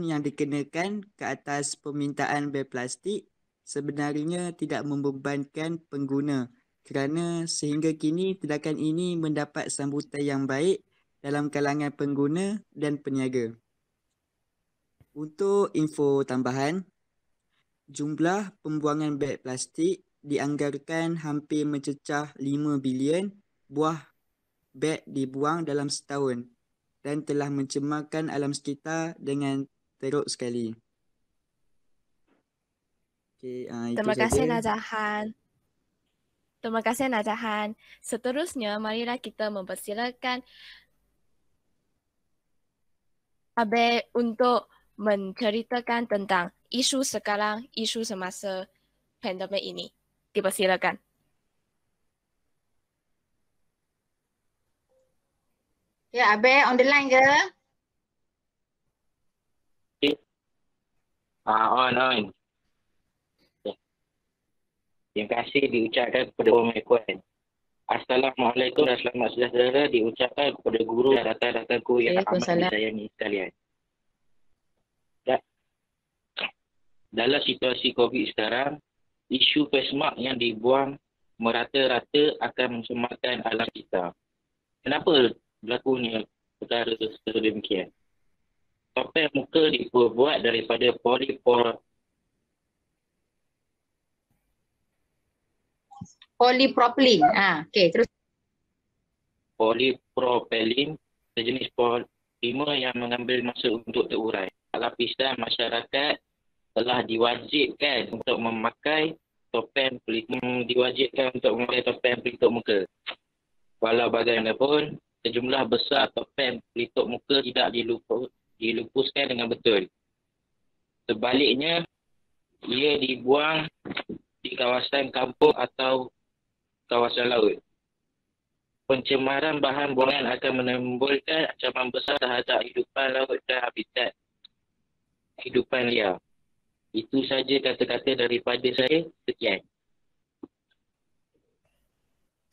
N: yang dikenakan ke atas permintaan beg plastik sebenarnya tidak membebankan pengguna kerana sehingga kini tindakan ini mendapat sambutan yang baik dalam kalangan pengguna dan peniaga. Untuk info tambahan, jumlah pembuangan beg plastik dianggarkan hampir mencecah 5 bilion buah beg dibuang dalam setahun dan telah mencemarkan alam sekitar dengan teruk sekali.
M: Terima kasih Nazahan. Terima kasih Nazahan. Seterusnya, marilah kita mempersilakan Abe untuk menceritakan tentang isu sekarang, isu semasa pandemik ini. Dipersilakan.
A: Ya, Abe on the line ke?
O: On. Terima kasih diucapkan kepada Puan Mekuan. Assalamualaikum dan selamat sejahtera diucapkan kepada guru dan rakan-rakanku yang amat disayangi sekalian. Dalam situasi COVID sekarang, isu pesmak yang dibuang merata-rata akan mencemarkan alam kita. Kenapa berlakunya perkara sedemikian? Topeng muka dibuat daripada
A: Polipropylene. Okey, terus.
O: Polipropylene sejenis polimer yang mengambil masa untuk terurai. Lapisan masyarakat telah diwajibkan untuk memakai topeng pelitup muka. Walau bagaimanapun, sejumlah besar topeng pelitup muka tidak dilupuskan dengan betul. Sebaliknya, ia dibuang di kawasan kampung atau kawasan laut. Pencemaran bahan buangan akan menimbulkan ancaman besar terhadap hidupan laut dan habitat hidupan liar. Itu saja kata-kata daripada saya. Sekian.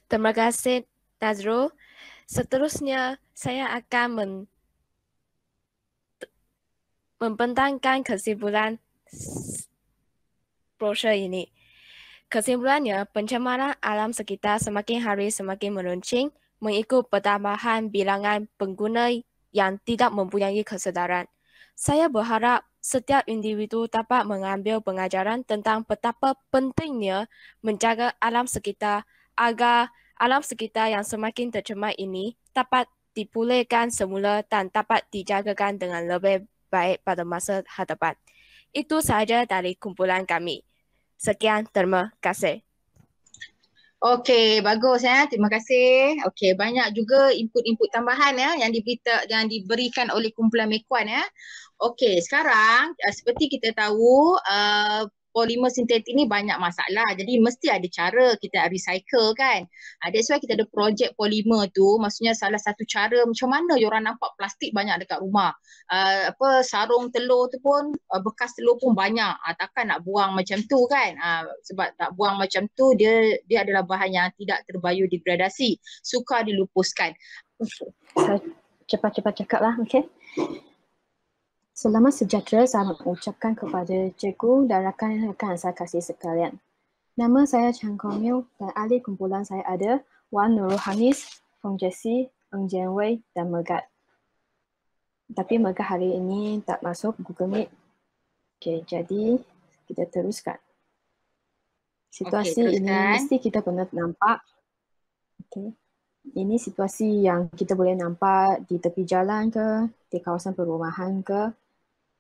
M: Terima kasih Nazrul. Seterusnya saya akan membentangkan kesimpulan brosur ini. Kesimpulannya, pencemaran alam sekitar semakin hari semakin meruncing mengikut pertambahan bilangan pengguna yang tidak mempunyai kesedaran. Saya berharap setiap individu dapat mengambil pengajaran tentang betapa pentingnya menjaga alam sekitar agar alam sekitar yang semakin tercemar ini dapat dipulihkan semula dan dapat dijagakan dengan lebih baik pada masa hadapan. Itu sahaja dari kumpulan kami. Sekian, terima kasih.
A: Okey, bagus ya. Terima kasih. Okey, banyak juga input-input tambahan ya yang diberikan oleh kumpulan Mekuan ya. Okey, sekarang seperti kita tahu polimer sintetik ni banyak masalah. Jadi mesti ada cara kita recycle kan. That's why kita ada projek polimer tu. Maksudnya salah satu cara macam mana orang nampak plastik banyak dekat rumah. Sarung telur tu pun bekas telur pun banyak. Takkan nak buang macam tu kan. Sebab tak buang macam tu dia adalah bahan yang tidak terbiodegradasi. Sukar dilupuskan.
P: Okay. Saya cepat-cepat cakap lah. Okay. Selamat sejahtera saya mengucapkan kepada cikgu dan rakan-rakan saya kasih sekalian. Nama saya Chan Komil dan ahli kumpulan saya ada Wan Nurul Hanis, Fong Jessie, Eng Jian Wei dan Megat. Tapi Megat hari ini tak masuk Google Meet. Okay, jadi kita teruskan. Situasi ini mesti kita pernah nampak. Okay. Ini situasi yang kita boleh nampak di tepi jalan ke, di kawasan perumahan ke.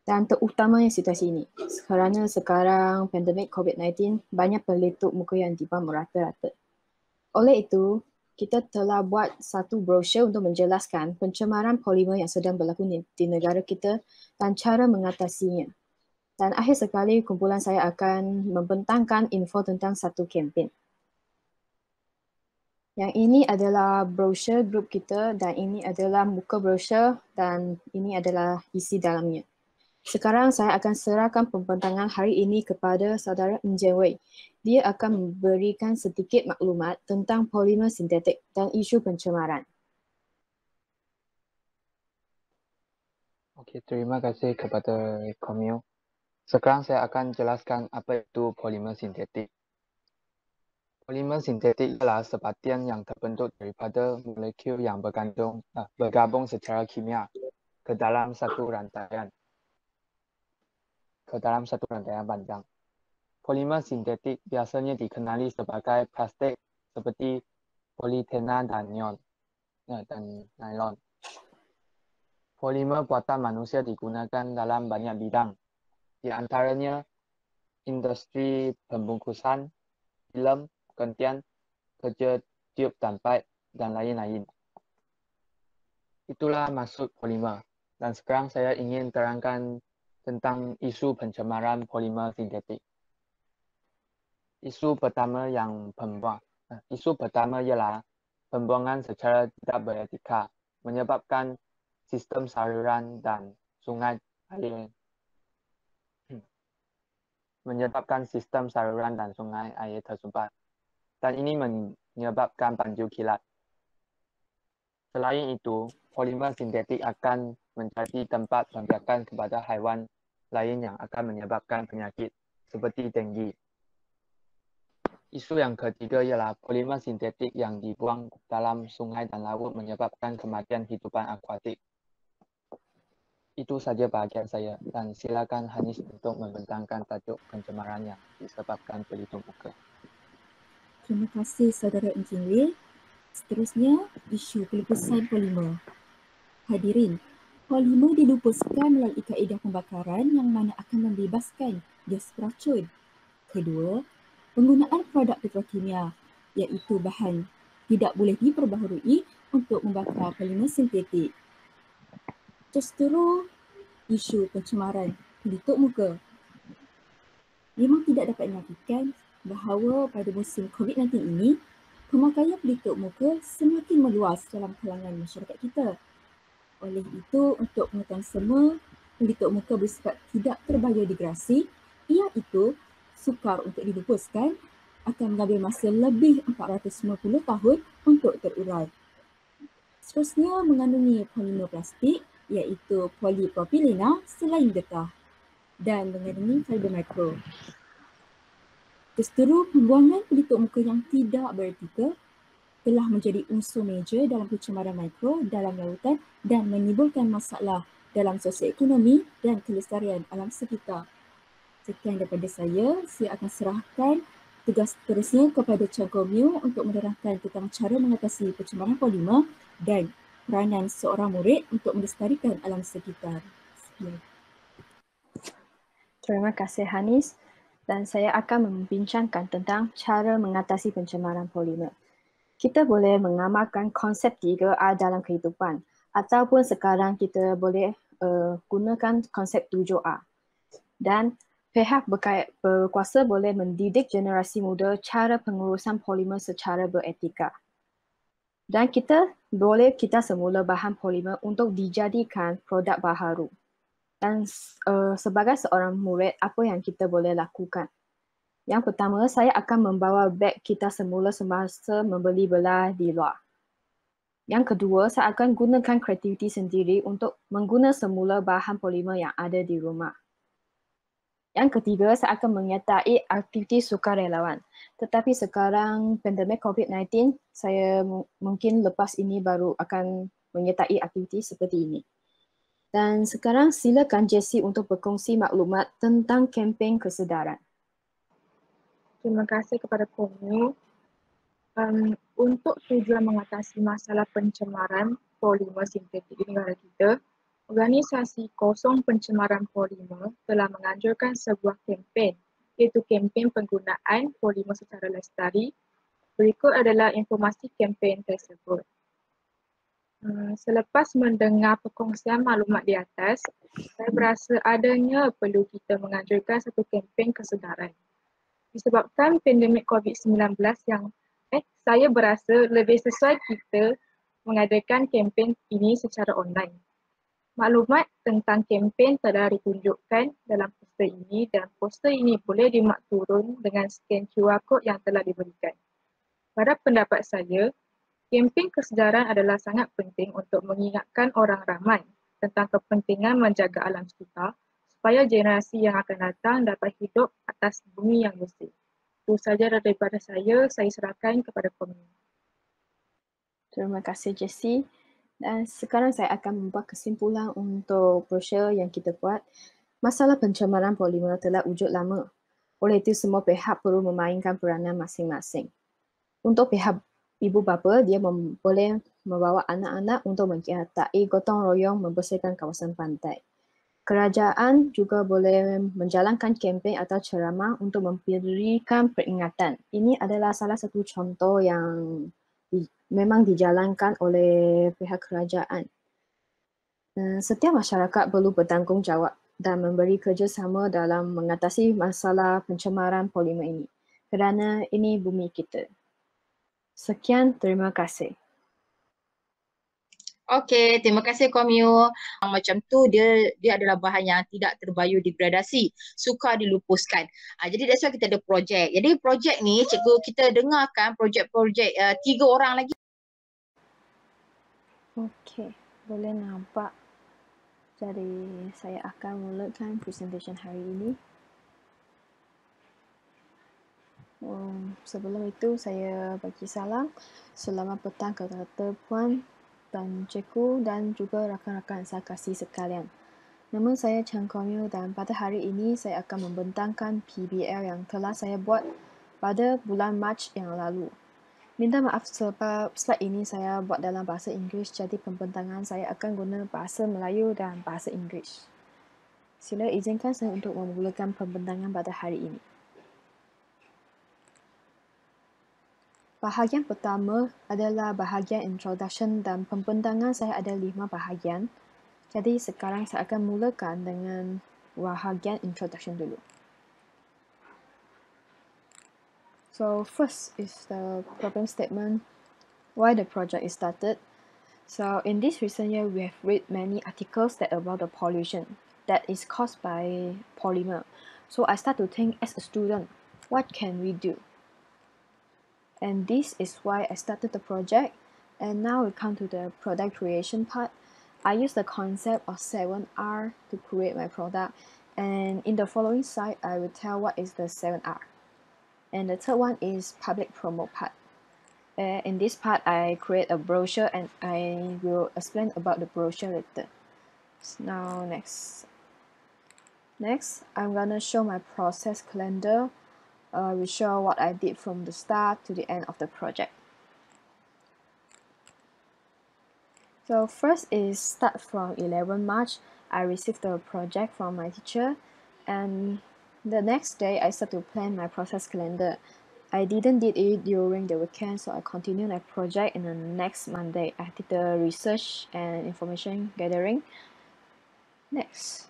P: Dan terutamanya situasi ini, kerana sekarang pandemik COVID-19 banyak pelitup muka yang dibuang merata-rata. Oleh itu, kita telah buat satu brosur untuk menjelaskan pencemaran polimer yang sedang berlaku di negara kita dan cara mengatasinya. Dan akhir sekali, kumpulan saya akan membentangkan info tentang satu kempen. Yang ini adalah brosur grup kita dan ini adalah muka brosur dan ini adalah isi dalamnya. Sekarang saya akan serahkan pembentangan hari ini kepada saudara Eng Jian Wei. Dia akan memberikan sedikit maklumat tentang polimer sintetik dan isu pencemaran.
Q: Okey, terima kasih kepada Komil. Sekarang saya akan jelaskan apa itu polimer sintetik. Polimer sintetik adalah sebatian yang terbentuk daripada molekul yang bergabung secara kimia ke dalam satu rantaian panjang. Polimer sintetik biasanya dikenali sebagai plastik seperti polietena dan nylon. Polimer buatan manusia digunakan dalam banyak bidang, di antaranya industri pembungkusan, filem, gentian, kerja tiup dan pipe, dan lain-lain. Itulah maksud polimer. Dan sekarang saya ingin terangkan tentang isu pencemaran polimer sintetik. Isu pertama ialah pembuangan secara tidak beretika menyebabkan sistem saluran dan sungai air tersumbat. Dan ini menyebabkan banjir kilat. Selain itu, polimer sintetik akan menjadi tempat pembiakan kepada haiwan lain yang akan menyebabkan penyakit seperti denggi. Isu yang ketiga ialah polimer sintetik yang dibuang dalam sungai dan laut menyebabkan kematian hidupan akuatik. Itu saja bahagian saya dan silakan Hanis untuk membentangkan tajuk pencemaran yang disebabkan pelitup muka.
R: Terima kasih saudara Eng Jian Wei. Seterusnya, isu pelupusan polimer. Hadirin, polimer dilupuskan melalui kaedah pembakaran yang mana akan membebaskan gas beracun. Kedua, penggunaan produk petrokimia iaitu bahan tidak boleh diperbaharui untuk membakar polimer sintetik. Justru isu pencemaran pelitup muka. Memang tidak dapat dinafikan bahawa pada musim COVID-19 ini, pemakaian pelitup muka semakin meluas dalam kalangan masyarakat kita. Oleh itu, untuk pengetahuan semua, pelitup muka bersifat tidak terbiodegradasi, iaitu sukar untuk dilupuskan, akan mengambil masa lebih 450 tahun untuk terurai. Seterusnya mengandungi polimer plastik, iaitu polipropilena selain getah dan mengandungi fiber mikro. Justru pembuangan pelitup muka yang tidak beretika telah menjadi unsur major dalam pencemaran mikro dalam lautan dan menimbulkan masalah dalam sosioekonomi dan kelestarian alam sekitar. Sekian daripada saya akan serahkan tugas seterusnya kepada Chan Komil untuk menerangkan tentang cara mengatasi pencemaran polimer dan peranan seorang murid untuk melestarikan alam sekitar. Sekian.
P: Terima kasih Hanis, dan saya akan membincangkan tentang cara mengatasi pencemaran polimer. Kita boleh mengamalkan konsep 3R dalam kehidupan ataupun sekarang kita boleh gunakan konsep 7R. Dan pihak berkuasa boleh mendidik generasi muda cara pengurusan polimer secara beretika. Dan kita semula bahan polimer untuk dijadikan produk baharu. Dan sebagai seorang murid, apa yang kita boleh lakukan? Yang pertama, saya akan membawa beg kita semula semasa membeli belah di luar. Yang kedua, saya akan gunakan kreativiti sendiri untuk mengguna semula bahan polimer yang ada di rumah. Yang ketiga, saya akan menyertai aktiviti sukarelawan. Tetapi sekarang pandemik COVID-19, saya mungkin lepas ini baru akan menyertai aktiviti seperti ini. Dan sekarang silakan Jessie untuk berkongsi maklumat tentang kempen kesedaran.
S: Terima kasih kepada Komyu. Untuk tujuan mengatasi masalah pencemaran polimer sintetik di negara kita, Organisasi Kosong Pencemaran Polimer telah menganjurkan sebuah kempen, iaitu kempen penggunaan polimer secara lestari. Berikut adalah informasi kempen tersebut. Selepas mendengar perkongsian maklumat di atas, saya berasa adanya perlu kita menganjurkan satu kempen kesedaran. Disebabkan pandemik COVID-19 saya berasa lebih sesuai kita mengadakan kempen ini secara online. Maklumat tentang kempen telah ditunjukkan dalam poster ini dan poster ini boleh dimak turun dengan scan QR code yang telah diberikan. Pada pendapat saya, kempen kesedaran adalah sangat penting untuk mengingatkan orang ramai tentang kepentingan menjaga alam sekitar supaya generasi yang akan datang dapat hidup atas bumi yang bersih. Itu sahaja daripada saya serahkan kepada komisi.
P: Terima kasih Jessie. Dan sekarang saya akan membuat kesimpulan untuk brosur yang kita buat. Masalah pencemaran polimer telah wujud lama. Oleh itu, semua pihak perlu memainkan peranan masing-masing. Untuk pihak ibu bapa, dia boleh membawa anak-anak untuk menyertai gotong royong membersihkan kawasan pantai. Kerajaan juga boleh menjalankan kempen atau ceramah untuk memberikan peringatan. Ini adalah salah satu contoh yang memang dijalankan oleh pihak kerajaan. Setiap masyarakat perlu bertanggungjawab dan memberi kerjasama dalam mengatasi masalah pencemaran polimer ini. Kerana ini bumi kita. Sekian, terima kasih.
A: Okey, terima kasih Komyu. Macam tu dia adalah bahan yang tidak terbiodigradasi, sukar dilupuskan. Jadi that's why kita ada projek. Jadi projek ni cikgu kita dengarkan projek-projek 3 orang lagi.
P: Okey, boleh nampak. Jadi saya akan mulakan presentation hari ini. Sebelum itu saya bagi salam. Selamat petang kepada puan dan cikgu dan juga rakan-rakan sarkasi sekalian. Nama saya Chen Komyu dan pada hari ini saya akan membentangkan PBL yang telah saya buat pada bulan Mac yang lalu. Minta maaf sebab slide ini saya buat dalam bahasa Inggeris, jadi pembentangan saya akan guna bahasa Melayu dan bahasa Inggeris. Sila izinkan saya untuk memulakan pembentangan pada hari ini. Bahagian pertama adalah bahagian introduction dan pembentangan saya ada 5 bahagian. Jadi sekarang saya akan mulakan dengan bahagian introduction dulu. So first is the problem statement, why the project is started. So in this recent year, we have read many articles that about the pollution that is caused by polymer. So I start to think as a student, what can we do? And this is why I started the project. And now we come to the product creation part. I use the concept of 7R to create my product. And in the following slide, I will tell what is the 7R. And the third one is public promo part. In this part, I create a brochure and I will explain about the brochure later. So now next, I'm gonna show my process calendar. We show what I did from the start to the end of the project. So first is start from 11 March. I received the project from my teacher, and the next day I start to plan my process calendar. I didn't did it during the weekend, so I continued my project in the next Monday. I did the research and information gathering. Next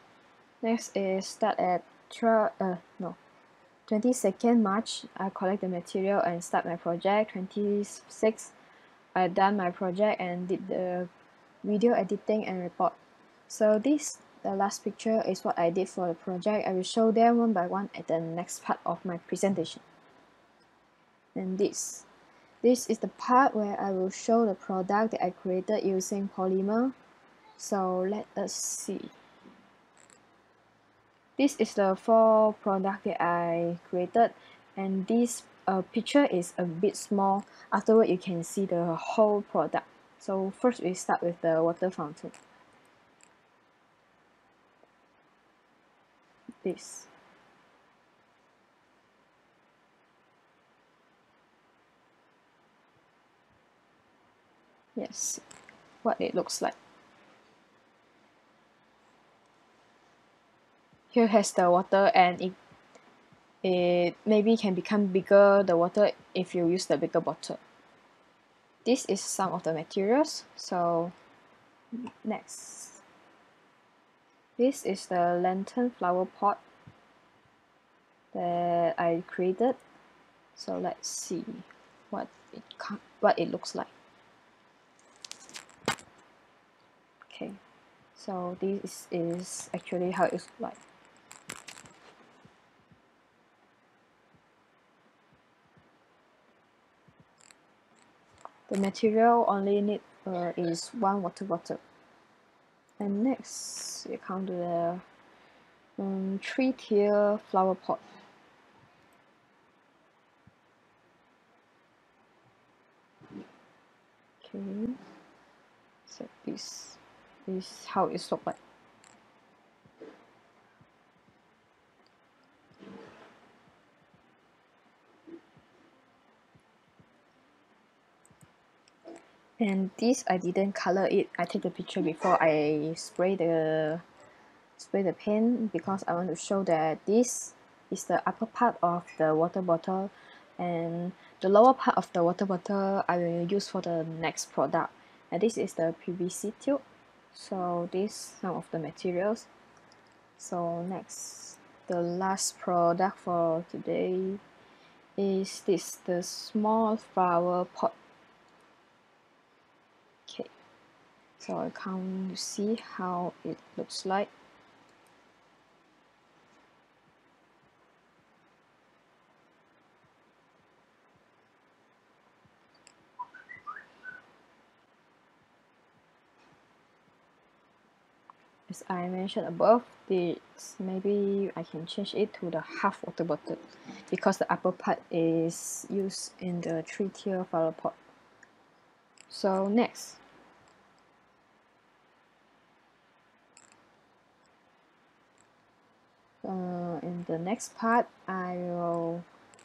P: is start at 22nd March. I collect the material and start my project. 26th, I done my project and did the video editing and report. So the last picture is what I did for the project. I will show them one by one at the next part of my presentation. And this is the part where I will show the product that I created using polymer. So let us see. This is the 4 product that I created, and this picture is a bit small. Afterward, you can see the whole product. So first we start with the water fountain. This. Yes, what it looks like. Here has the water, and it maybe can become bigger, the water, if you use the bigger bottle. This is some of the materials. So next, this is the lantern flower pot that I created. So let's see what it looks like. Okay, so this is actually how it looks like. The material only need is 1 water bottle. And next, we come to the 3-tier flower pot. Okay, so this is how it looks like. And this I didn't color it. I take the picture before I spray the paint, because I want to show that this is the upper part of the water bottle, and the lower part of the water bottle I will use for the next product. And this is the PVC tube. So this some of the materials. So next, the last product for today is this, the small flower pot. Okay, so I come to see how it looks like. As I mentioned above, this maybe I can change it to the half water bottle, because the upper part is used in the 3-tier flower pot. So next, in the next part, I will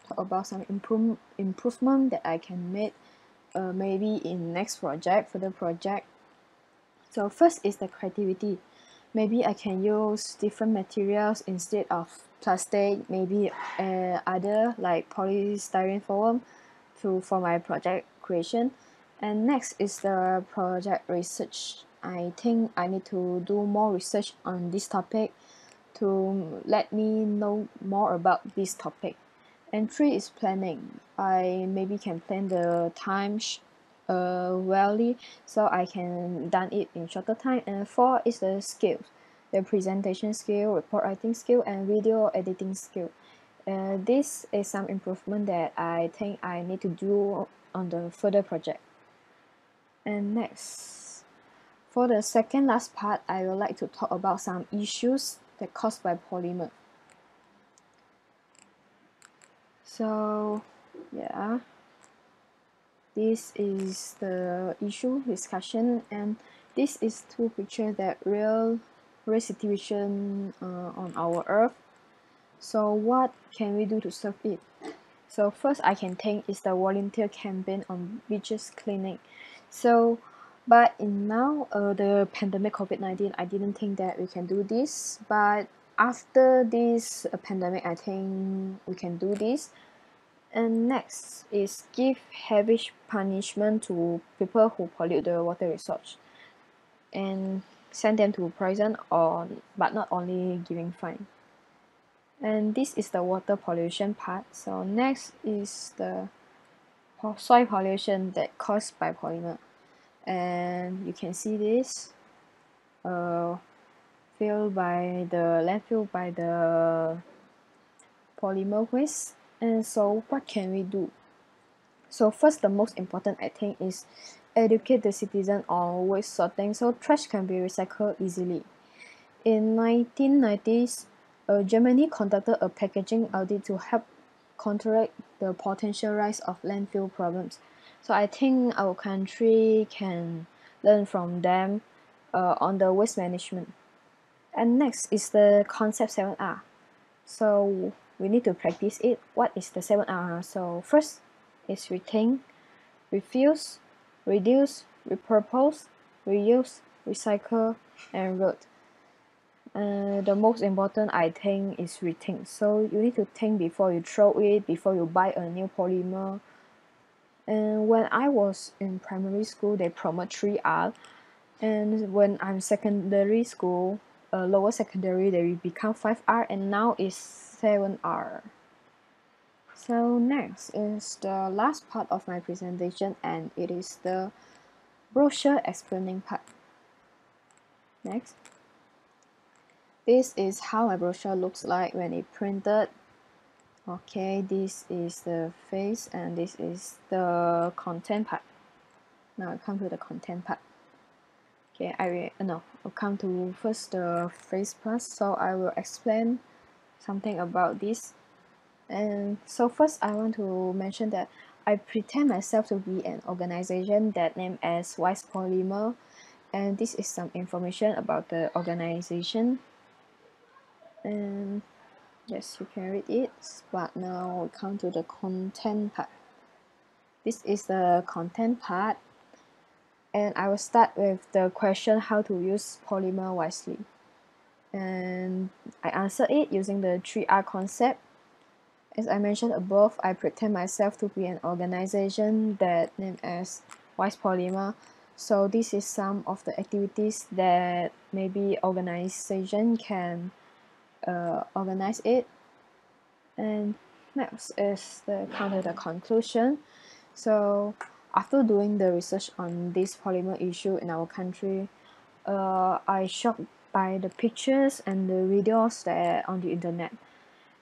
P: talk about some improvement that I can make maybe in next project, further project. So first is the creativity. Maybe I can use different materials instead of plastic, maybe other like polystyrene foam for my project creation. And next is the project research. I think I need to do more research on this topic to let me know more about this topic. And 3 is planning. I maybe can plan the time well, so I can done it in shorter time. And 4 is the skills, the presentation skill, report writing skill, and video editing skill. This is some improvement that I think I need to do on the further project. And next, for the second last part, I would like to talk about some issues that caused by polymer. So yeah, this is the issue discussion, and this is 2 pictures that real situation on our earth. So what can we do to solve it? So first I can think is the volunteer campaign on beaches cleaning. So
T: But now, the pandemic COVID-19, I didn't think that we can do this. But after this pandemic, I think we can do this. And next is give heavy punishment to people who pollute the water resource and send them to prison, or but not only giving fine. And this is the water pollution part. So next is the soil pollution that caused by polymer. And you can see this filled by the landfill by the polymer waste. And so what can we do? So first, the most important I think is educate the citizen on waste sorting so trash can be recycled easily. In 1990s, Germany conducted a packaging audit to help counteract the potential rise of landfill problems. So I think our country can learn from them on the waste management. And next is the concept 7R. So we need to practice it. What is the 7R? So first is rethink, refuse, reduce, repurpose, reuse, recycle, and route. The most important I think is rethink. So you need to think before you throw it, before you buy a new polymer. And when I was in primary school, they promote 3R. And when I'm secondary school, lower secondary, they become 5R, and now it's 7R. So next is the last part of my presentation, and it is the brochure explaining part. Next. This is how my brochure looks like when it printed. Okay, this is the face and this is the content part. Now I come to the content part. Okay, I'll come to first the face part. So I will explain something about this. And so first I want to mention that I pretend myself to be an organization that named as Wise Polymer, and this is some information about the organization. And yes, you can read it, but now we come to the content part. This is the content part, and I will start with the question how to use polymer wisely. And I answer it using the 3R concept. As I mentioned above, I pretend myself to be an organization that named as Wise Polymer. So this is some of the activities that maybe organization can organize it. And next is the conclusion. So after doing the research on this polymer issue in our country, I shocked by the pictures and the videos that are on the internet.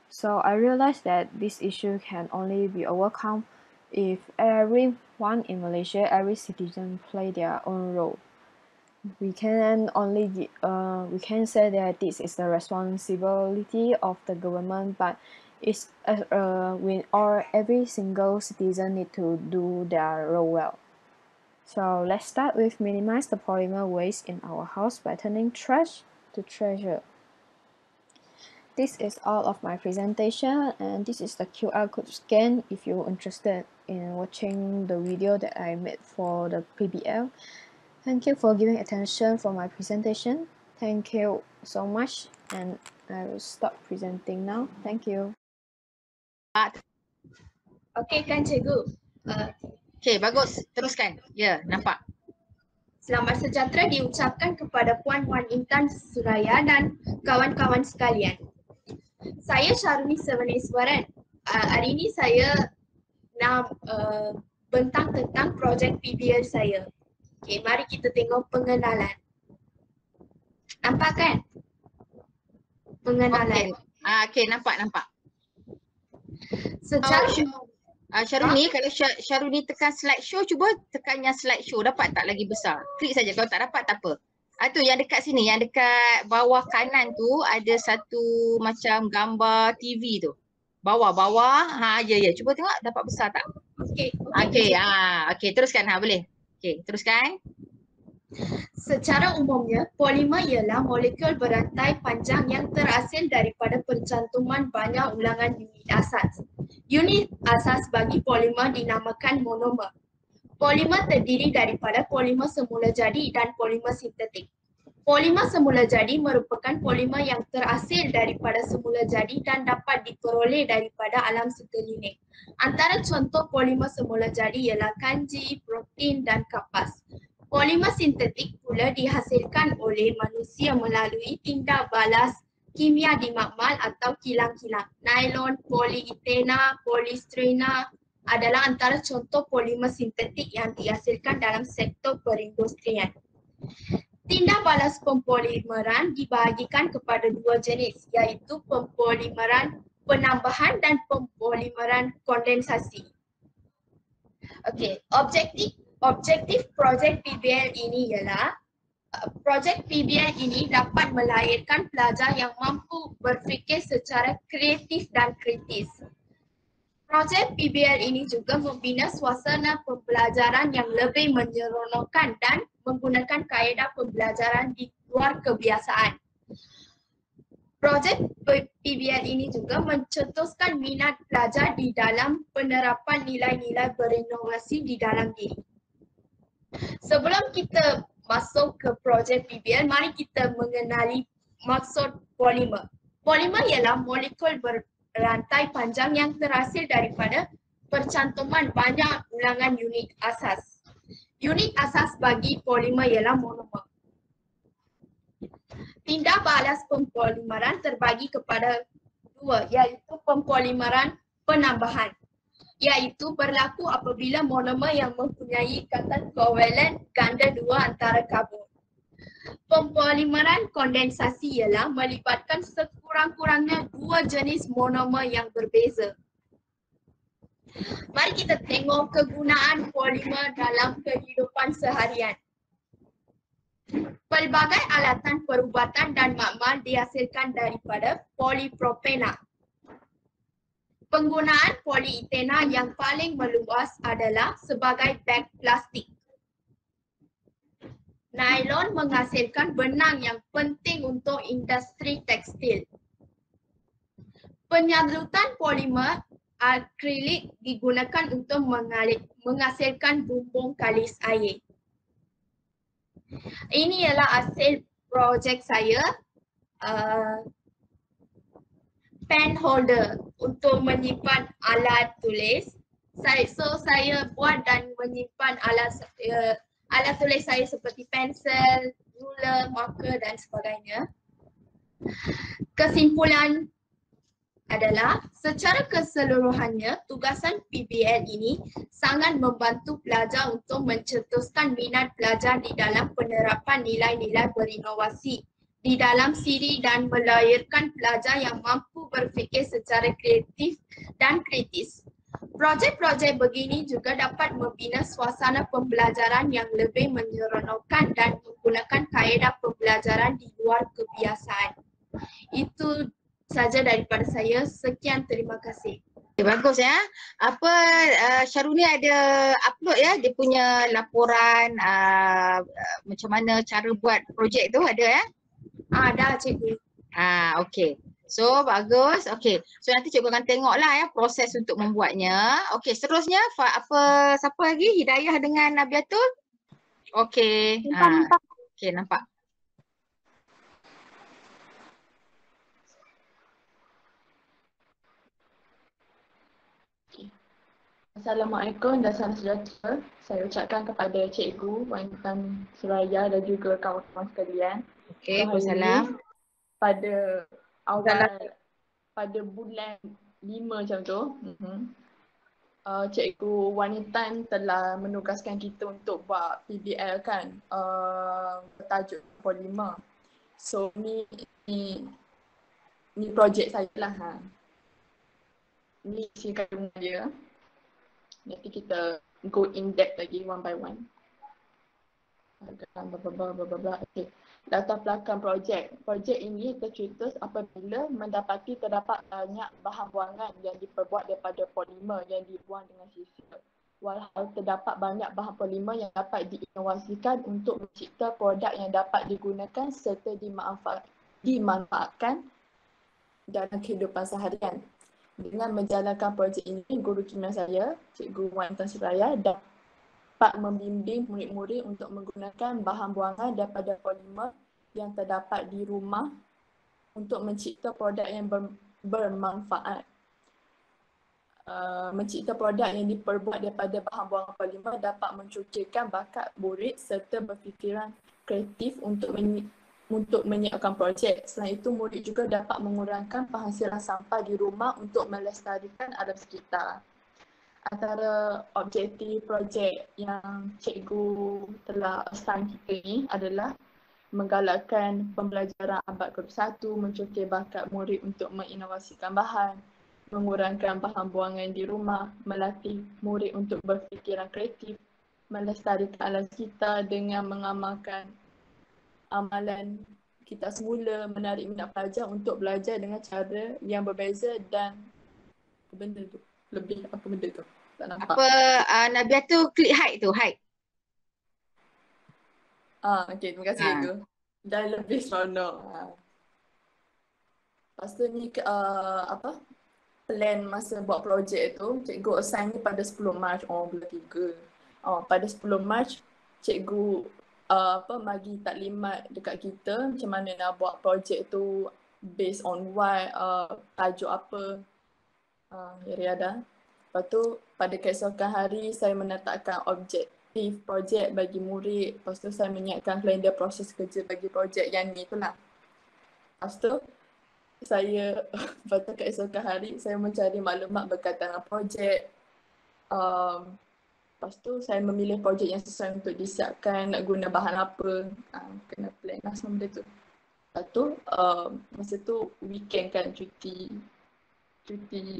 T: So I realized that this issue can only be overcome if everyone in Malaysia, every citizen play their own role. We can say that this is the responsibility of the government, but it's every single citizen need to do their role well. So let's start with minimize the polymer waste in our house by turning trash to treasure. This is all of my presentation, and this is the QR code scan if you're interested in watching the video that I made for the PBL. Thank you for giving attention for my presentation. Thank you so much, and I will stop presenting now. Thank you.
H: Okey kan cikgu?
A: Okey, bagus. Teruskan. Ya, nampak.
H: Selamat sejahtera diucapkan kepada Puan Intan Suraya dan kawan-kawan sekalian. Saya Syaruni Seveniswaran. Hari ini saya nak bentang tentang projek PBL saya. Okey, mari kita tengok pengenalan. Nampak kan? Pengenalan.
A: Okey, nampak.
H: Secara
A: Syaruni, kalau Syaruni tekan slideshow, cuba tekan yang slideshow. Dapat tak lagi besar? Klik saja, kalau tak dapat tak apa. Tu yang dekat sini, yang dekat bawah kanan tu ada satu macam gambar TV tu. Bawah. Ya. Cuba tengok dapat besar tak? Okey, teruskan. Boleh. Okey, teruskan.
H: Secara umumnya, polimer ialah molekul berantai panjang yang terhasil daripada pencantuman banyak ulangan unit asas. Unit asas bagi polimer dinamakan monomer. Polimer terdiri daripada polimer semula jadi dan polimer sintetik. Polimer semula jadi merupakan polimer yang terhasil daripada semula jadi dan dapat diperoleh daripada alam sekeliling. Antara contoh polimer semula jadi ialah kanji, protein dan kapas. Polimer sintetik pula dihasilkan oleh manusia melalui tindak balas kimia di makmal atau kilang-kilang. Nylon, polietena, polistrena adalah antara contoh polimer sintetik yang dihasilkan dalam sektor perindustrian. Tindak balas pempolimeran dibahagikan kepada dua jenis, iaitu pempolimeran penambahan dan pempolimeran kondensasi. Okey, objektif projek PBL ini ialah projek PBL ini dapat melahirkan pelajar yang mampu berfikir secara kreatif dan kritis. Projek PBL ini juga membina suasana pembelajaran yang lebih menyeronokkan dan menggunakan kaedah pembelajaran di luar kebiasaan. Projek PBL ini juga mencetuskan minat pelajar di dalam penerapan nilai-nilai berinovasi di dalam diri. Sebelum kita masuk ke projek PBL, mari kita mengenali maksud polimer. Polimer ialah molekul rantai panjang yang terhasil daripada percantuman banyak ulangan unit asas. Unit asas bagi polimer ialah monomer. Tindak balas pempolimeran terbagi kepada dua, iaitu pempolimeran penambahan, iaitu berlaku apabila monomer yang mempunyai ikatan kovalen ganda dua antara karbon. Pempolimeran kondensasi ialah melibatkan sekurang-kurangnya dua jenis monomer yang berbeza. Mari kita tengok kegunaan polimer dalam kehidupan seharian. Pelbagai alatan perubatan dan makmal dihasilkan daripada polipropena. Penggunaan polietena yang paling meluas adalah sebagai beg plastik. Nylon menghasilkan benang yang penting untuk industri tekstil. Penyalutan polimer akrilik digunakan untuk menghasilkan bumbung kalis air. Ini ialah hasil projek saya, pen holder untuk menyimpan alat tulis. Saya buat dan menyimpan alat tulis saya seperti pensel, ruler, marker dan sebagainya. Kesimpulan adalah secara keseluruhannya tugasan PBL ini sangat membantu pelajar untuk mencetuskan minat pelajar di dalam penerapan nilai-nilai berinovasi di dalam diri dan melahirkan pelajar yang mampu berfikir secara kreatif dan kritis. Projek-projek begini juga dapat membina suasana pembelajaran yang lebih menyeronokkan dan menggunakan kaedah pembelajaran di luar kebiasaan. Itu saja daripada saya. Sekian, terima kasih.
A: Okay, bagus ya. Syaruni ada upload ya dia punya laporan macam mana cara buat projek tu, ada ya?
H: Dah cikgu.
A: Okey. So bagus. Okey. So nanti cikgu akan tengoklah ya proses untuk membuatnya. Okey, seterusnya siapa lagi? Hidayah dengan Nabiatul? Okey.
J: Nampak.
A: Okey, nampak.
E: Assalamualaikum dan salam sejahtera. Saya ucapkan kepada Cikgu Wanita Suraya dan juga kawan-kawan sekalian.
A: Okey, Waalaikumsalam.
E: Pada awal, pada bulan 5 macam tu, Cikgu Wanita telah menugaskan kita untuk buat PBL kan, bertajuk polimer. So ni projek saya lah. Ni isi kandungan dia. Nanti kita go in depth lagi one by one. Okay. Latar belakang projek. Projek ini tercetus apabila terdapat banyak bahan buangan yang diperbuat daripada polimer yang dibuang dengan sisa. Walhal terdapat banyak bahan polimer yang dapat diinovasikan untuk mencipta produk yang dapat digunakan serta dimanfaatkan dalam kehidupan seharian. Dengan menjalankan projek ini, guru kimia saya, Cikgu Wan Tan Suraya, dapat membimbing murid-murid untuk menggunakan bahan buangan daripada polimer yang terdapat di rumah untuk mencipta produk yang bermanfaat. Mencipta produk yang diperbuat daripada bahan buangan polimer dapat mencukirkan bakat murid serta berfikiran kreatif untuk menyiapkan projek. Selain itu, murid juga dapat mengurangkan penghasilan sampah di rumah untuk melestarikan alam sekitar. Antara objektif projek yang cikgu telah assign kita ni adalah menggalakkan pembelajaran abad ke-21, mencukir bakat murid untuk menginovasikan bahan, mengurangkan bahan buangan di rumah, melatih murid untuk berfikiran kreatif, melestarikan alam sekitar dengan mengamalkan amalan kita semula, menarik minat pelajar untuk belajar dengan cara yang berbeza dan apa benda tu? Lebih apa benda tu? Tak nampak.
A: Nabia tu klik hide tu, hide.
E: Okay, terima kasih cikgu. Dan lebih seronok. Lepas tu ni plan masa buat projek tu, cikgu assign ni pada 10 Mac, bulan 3. Pada 10 Mac, cikgu bagi taklimat dekat kita macam mana nak buat projek tu based on what, tajuk apa, yada. Lepas tu pada keesokan hari saya menetapkan objektif projek bagi murid. Lepas tu saya menyiapkan kalender proses kerja bagi projek yang ni tu lah. Lepas tu saya pada keesokan hari saya mencari maklumat berkaitan dengan projek. Lepas tu saya memilih projek yang sesuai untuk disiapkan, nak guna bahan apa, kena plan lah semua benda tu. Lepas tu masa tu weekend kan, cuti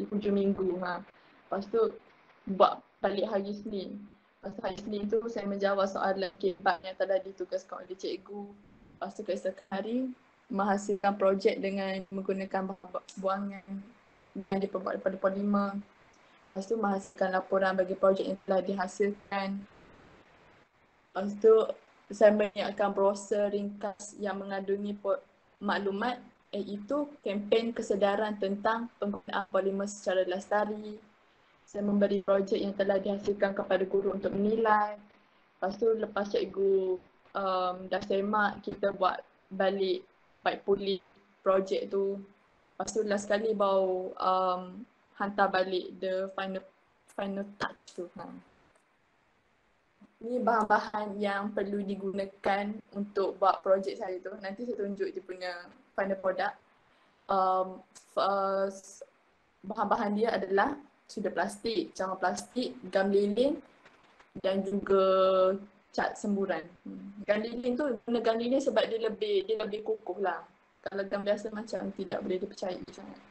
E: hujung minggu. Lepas tu buat balik hari Isnin. Lepas tu hari Isnin tu saya menjawab soalan kebat yang telah ditugaskan oleh cikgu. Lepas tu keesokan hari menghasilkan projek dengan menggunakan bahan buangan yang diperbuat daripada polimer. Lepas tu menghasilkan laporan bagi projek yang telah dihasilkan. Lepas tu saya menyiapkan brosur ringkas yang mengandungi maklumat iaitu kempen kesedaran tentang penggunaan polimer secara lestari. Saya memberi projek yang telah dihasilkan kepada guru untuk menilai. Lepas tu lepas cikgu dah semak, kita buat balik baik pulih projek tu. Lepas tu last sekali baru hantar balik the final touch tu. Ni bahan-bahan yang perlu digunakan untuk buat projek saya tu. Nanti saya tunjuk dia punya final product. Bahan-bahan dia adalah sudah plastik, cawan plastik, gam lilin dan juga cat semburan. Gam lilin tu guna gam lilin sebab dia lebih kukuh lah. Kalau gam biasa macam tidak boleh dipercayai sangat.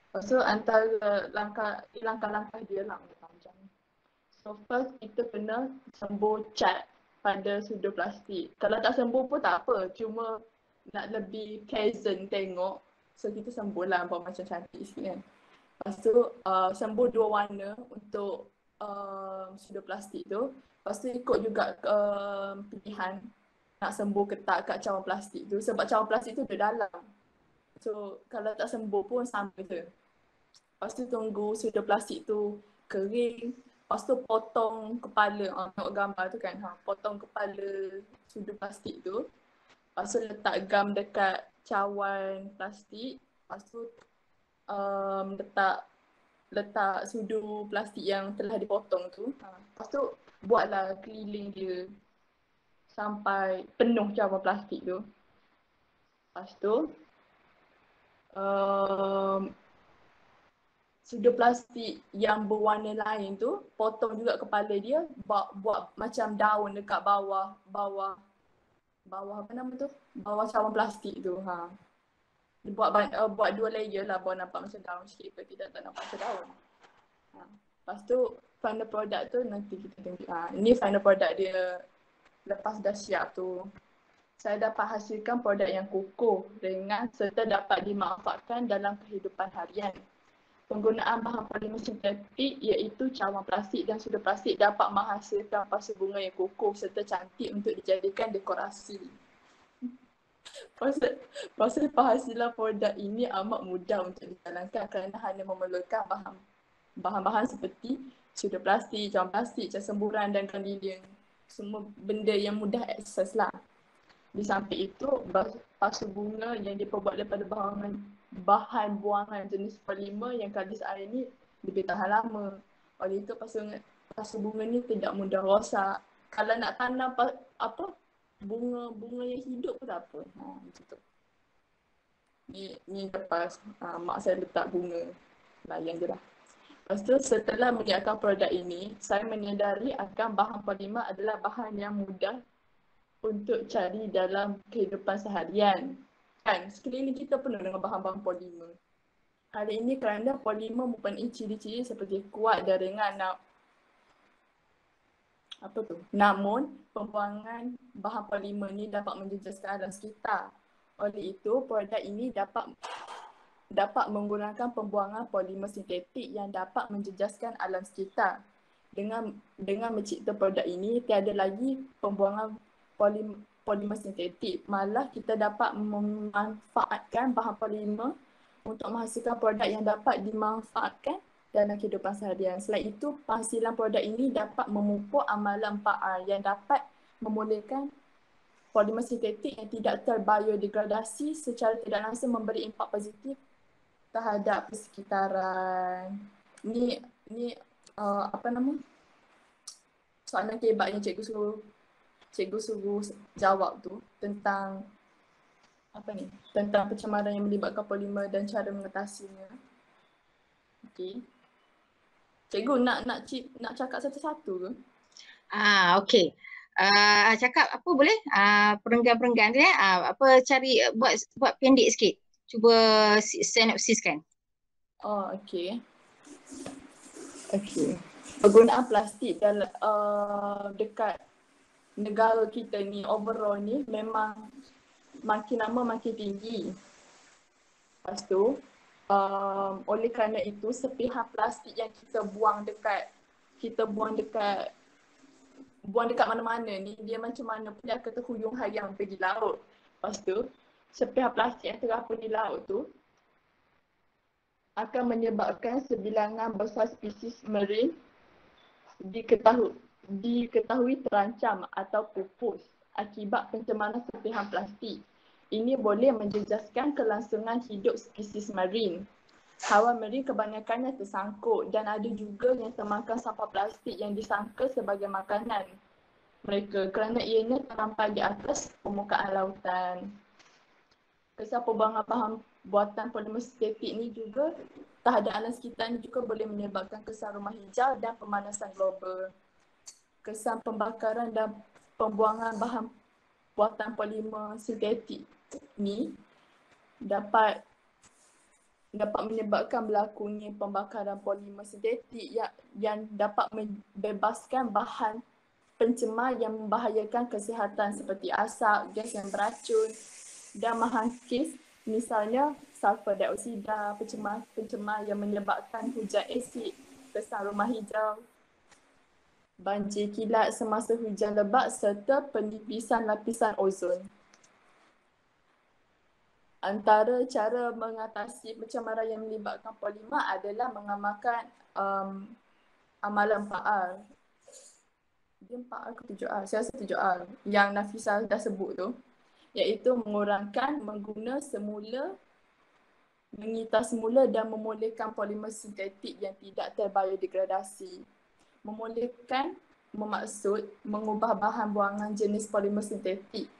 E: Lepas tu antara langkah-langkah dia lah macam. So first kita kena sembur cat pada sudut plastik. Kalau tak sembur pun tak apa, cuma nak lebih pleasant tengok. So kita sembur lah buat macam cantik sikit kan. Lepas tu sembur 2 warna untuk sudut plastik tu. Lepas tu ikut juga pilihan nak sembur ke tak kat cawan plastik tu. Sebab cawan plastik tu ada dalam. So kalau tak sembur pun sama je. Lepas tu tunggu sudut plastik tu kering. Lepas tu potong kepala, tengok gambar tu kan. Potong kepala sudut plastik tu. Lepas tu letak gam dekat cawan plastik. Lepas tu letak sudu plastik yang telah dipotong tu. Lepas tu buatlah keliling dia sampai penuh cawan plastik tu. Lepas tu sudu plastik yang berwarna lain tu potong juga kepala dia, buat macam daun dekat bawah apa nama tu? Bawah cawan plastik tu. Buat 2 layer lah, buat nampak macam daun sikit ke tidak, tak nampak macam daun. Lepas tu final product tu nanti kita tengok. Ini final product dia lepas dah siap tu. Saya dapat hasilkan produk yang kukuh, ringan serta dapat dimanfaatkan dalam kehidupan harian. Penggunaan bahan polimer sintetik iaitu cawan plastik dan sudu plastik dapat menghasilkan pasu bunga yang kukuh serta cantik untuk dijadikan dekorasi. Proses penghasilan produk ini amat mudah untuk dijalankan kerana hanya memerlukan bahan-bahan seperti sudah plastik, cawan plastik, cas semburan dan kandilian. Semua benda yang mudah akses lah. Di samping itu, pasu bunga yang diperbuat daripada bahan buangan jenis polimer yang kadis air ni lebih tahan lama. Oleh itu pasu bunga ni tidak mudah rosak. Kalau nak tanam bunga yang hidup pun tak apa. Macam tu. Ni lepas mak saya letak bunga. Layan je lah. Lepas tu setelah menyiapkan produk ini, saya menyedari akan bahan polimer adalah bahan yang mudah untuk cari dalam kehidupan seharian. Kan, sekeliling kita penuh dengan bahan-bahan polimer. Hari ini kerana polimer mempunyai ciri-ciri seperti kuat dan ringan. Namun, pembuangan bahan polimer ni dapat menjejaskan alam sekitar. Oleh itu, produk ini dapat menggunakan pembuangan polimer sintetik yang dapat menjejaskan alam sekitar. Dengan mencipta produk ini, tiada lagi pembuangan polimer sintetik. Malah kita dapat memanfaatkan bahan polimer untuk menghasilkan produk yang dapat dimanfaatkan dalam kehidupan seharian. Selain itu, penghasilan produk ini dapat memupuk amalan 4R yang dapat memulihkan polimer sintetik yang tidak terbiodegradasi secara tidak langsung memberi impak positif terhadap persekitaran. Ni soalan kebat yang cikgu suruh jawab tu tentang tentang pencemaran yang melibatkan polimer dan cara mengatasinya. Okey. Cikgu nak cakap satu-satu ke?
A: Okey. Cakap apa boleh? Perenggan-perenggan tu cari buat pendek sikit. Cuba sinopsiskan.
E: Okey. Penggunaan plastik dalam dekat negara kita ni overall ni memang makin lama makin tinggi. Lepas tu oleh kerana itu sepihan plastik yang kita buang dekat mana-mana ni, dia macam mana pun dia akan terhuyung hayang pergi laut. Lepas tu sepihan plastik yang terapung di laut tu akan menyebabkan sebilangan besar spesies marine diketahui terancam atau pupus akibat pencemaran sepihan plastik. Ini boleh menjejaskan kelangsungan hidup spesies marine. Haiwan marine kebanyakannya tersangkut dan ada juga yang termakan sampah plastik yang disangka sebagai makanan mereka kerana ianya terdampar di atas permukaan lautan. Kesan pembuangan bahan buatan polimer sintetik ni juga terhadap alam sekitar ni juga boleh menyebabkan kesan rumah hijau dan pemanasan global. Kesan pembakaran dan pembuangan bahan buatan polimer sintetik ni dapat menyebabkan berlakunya pembakaran polimer sintetik yang dapat membebaskan bahan pencemar yang membahayakan kesihatan seperti asap, gas yang beracun dan menghangkis, misalnya sulfur dioksida, pencemar yang menyebabkan hujan asid, kesan rumah hijau, banjir kilat semasa hujan lebat serta penipisan lapisan ozon. Antara cara mengatasi pencemaran yang melibatkan polimer adalah mengamalkan amalan 4R. Dia 4R ke 7R? Saya rasa 7R yang Nafisah dah sebut tu. Iaitu mengurangkan, mengguna semula, mengitar semula dan memulihkan polimer sintetik yang tidak terbiodegradasi. Memulihkan bermaksud mengubah bahan buangan jenis polimer sintetik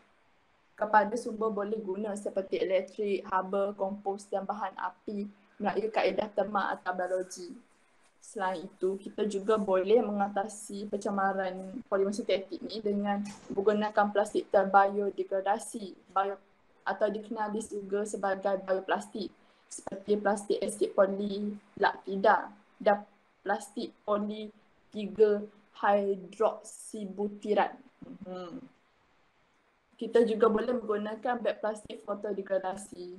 E: kepada sumber boleh guna seperti elektrik, haba, kompos dan bahan api melalui kaedah terma atau biologi. Selain itu, kita juga boleh mengatasi pencemaran polimer sintetik ni dengan menggunakan plastik terbiodegradasi atau dikenali juga sebagai bioplastik seperti plastik asid polilactida dan plastik poli 3-hydroksibutirat. Kita juga boleh menggunakan beg plastik fotodegradasi.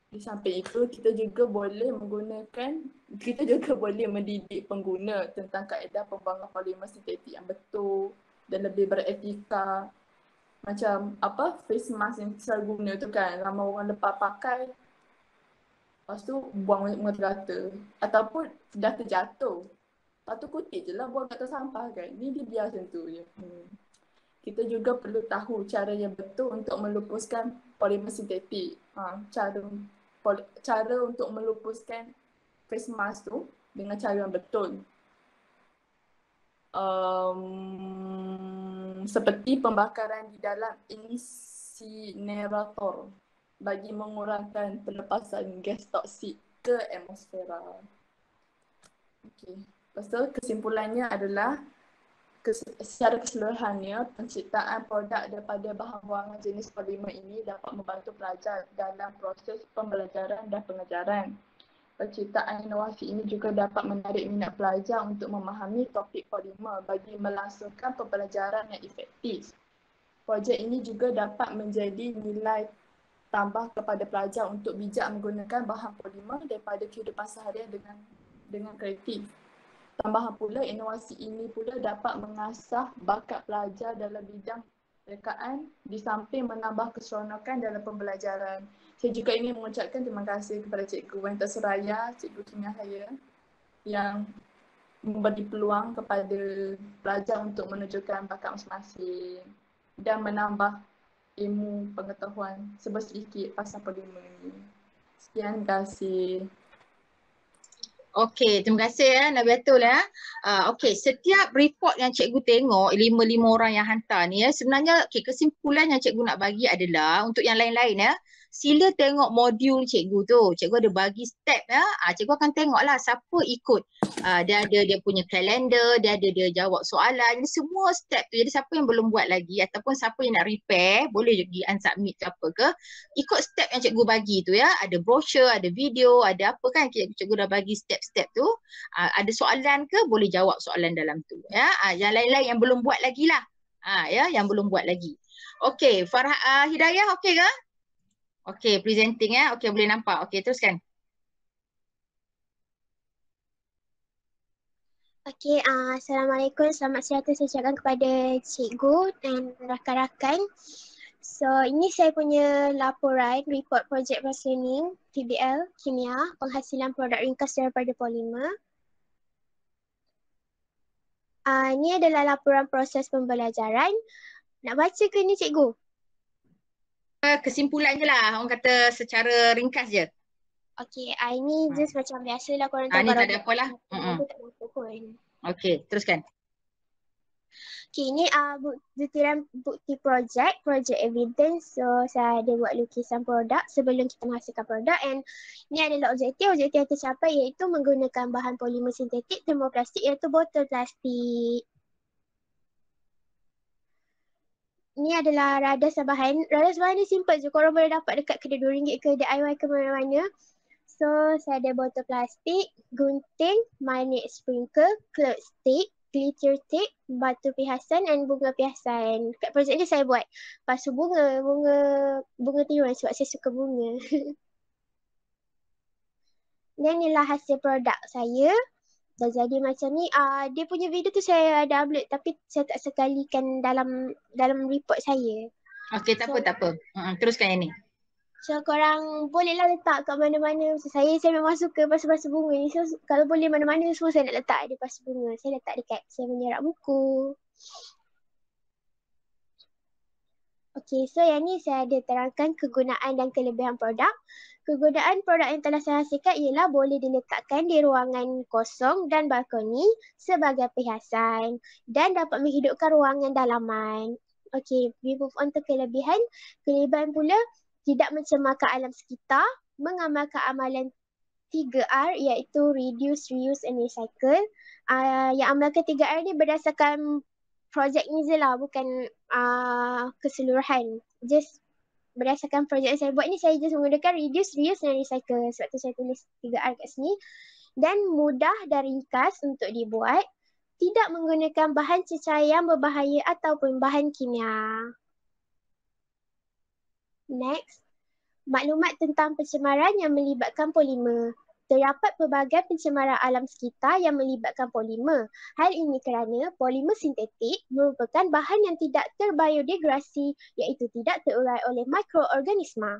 E: Di samping itu, kita juga boleh mendidik pengguna tentang kaedah pembuangan polimer sintetik yang betul dan lebih beretika. Macam face mask yang selalu guna tu kan, ramai orang lepas pakai, lepas tu buang merata ataupun dah terjatuh. Lepas tu kutip je lah buang kat atas sampah kan. Ni dia biar macam tu je. Kita juga perlu tahu cara yang betul untuk melupuskan polimer sintetik. Cara untuk melupuskan face mask tu dengan cara yang betul. Seperti pembakaran di dalam insinerator bagi mengurangkan pelepasan gas toksik ke atmosfera. Okey. Lepas tu kesimpulannya adalah secara keseluruhannya penciptaan produk daripada bahan buangan jenis polimer ini dapat membantu pelajar dalam proses pembelajaran dan pengajaran. Penciptaan inovasi ini juga dapat menarik minat pelajar untuk memahami topik polimer bagi melangsungkan pembelajaran yang efektif. Projek ini juga dapat menjadi nilai tambah kepada pelajar untuk bijak menggunakan bahan polimer daripada kehidupan seharian dengan kreatif. Tambahan pula, inovasi ini pula dapat mengasah bakat pelajar dalam bidang rekaan di samping menambah keseronokan dalam pembelajaran. Saya juga ingin mengucapkan terima kasih kepada Cikgu Wanita Seraya, Cikgu Kimia saya yang memberi peluang kepada pelajar untuk menunjukkan bakat masing-masing dan menambah ilmu pengetahuan sedikit pasal polimer ini. Sekian, terima kasih.
A: Okey, terima kasih Nabiatul ya. Okey, setiap report yang cikgu tengok, 5 orang yang hantar ni ya, sebenarnya kesimpulan yang cikgu nak bagi adalah untuk yang lain-lain ya, sila tengok modul cikgu tu. Cikgu ada bagi step ya. Cikgu akan tengoklah siapa ikut. Dia ada dia punya kalender, dia jawab soalan, semua step tu. Jadi siapa yang belum buat lagi ataupun siapa yang nak repair, boleh pergi unsubmit ke apa ke, ikut step yang cikgu bagi tu ya. Ada brochure, ada video, ada apa kan cikgu dah bagi step-step tu. Ada soalan ke, boleh jawab soalan dalam tu ya. Yang lain-lain yang belum buat lagi lah. Ya, yang belum buat lagi. Okey, Farah Hidayah okey ke? Okey, presenting ya. Okey, boleh nampak. Okey, teruskan.
J: Okey, Assalamualaikum. Selamat siang saya ucapkan kepada cikgu dan rakan-rakan. So, ini saya punya laporan report projek Learning PBL Kimia penghasilan produk ringkas daripada polimer. Ini adalah laporan proses pembelajaran. Nak baca ke ni cikgu?
A: Kesimpulan je lah. Orang kata secara ringkas je.
J: Okey, ini just macam biasa lah korang tahu.
A: Ni tak ada apa lah. Okey, teruskan.
J: Okey, ini bukti projek evidence. So, saya ada buat lukisan produk sebelum kita menghasilkan produk. And ni adalah objektif yang tercapai iaitu menggunakan bahan polimer sintetik termoplastik iaitu botol plastik. Ni adalah radas bahan. Radas bahan ni simple je. Korang boleh dapat dekat kedai RM2 ke DIY ke mana-mana. So, saya ada botol plastik, gunting, magnet sprinkle, cloth stick, glitter tape, batu pihasan dan bunga pihasan. Dekat projek ni saya buat pasu bunga tiruan sebab saya suka bunga. Dan inilah hasil produk saya. Dah jadi macam ni. Dia punya video tu saya ada upload tapi saya tak sekalikan dalam report saya.
A: Okey, tak apa. Teruskan yang ni.
J: So korang bolehlah letak kat mana-mana. Macam saya memang suka pasu-pasu bunga ni. So kalau boleh mana-mana semua saya nak letak ada pasu bunga. Saya letak dekat saya punya rak buku. Okey, so yang ni saya ada terangkan kegunaan dan kelebihan produk. Kegunaan produk yang telah saya hasilkan ialah boleh diletakkan di ruangan kosong dan balkoni sebagai perhiasan dan dapat menghidupkan ruangan dalaman. Okey, we move on to kelebihan. Kelebihan pula tidak mencemarkan alam sekitar, mengamalkan amalan 3R iaitu reduce, reuse and recycle. Yang amalkan 3R ni berdasarkan projek ni je lah, bukan keseluruhan. Just berdasarkan projek yang saya buat ni, saya just menggunakan reduce, reuse dan recycle. Sebab tu saya tulis 3R kat sini. Dan mudah dan ringkas untuk dibuat. Tidak menggunakan bahan cecair yang berbahaya ataupun bahan kimia. Next. Maklumat tentang pencemaran yang melibatkan polimer. Terdapat pelbagai pencemaran alam sekitar yang melibatkan polimer. Hal ini kerana polimer sintetik merupakan bahan yang tidak terbiodegradasi iaitu tidak terurai oleh mikroorganisma.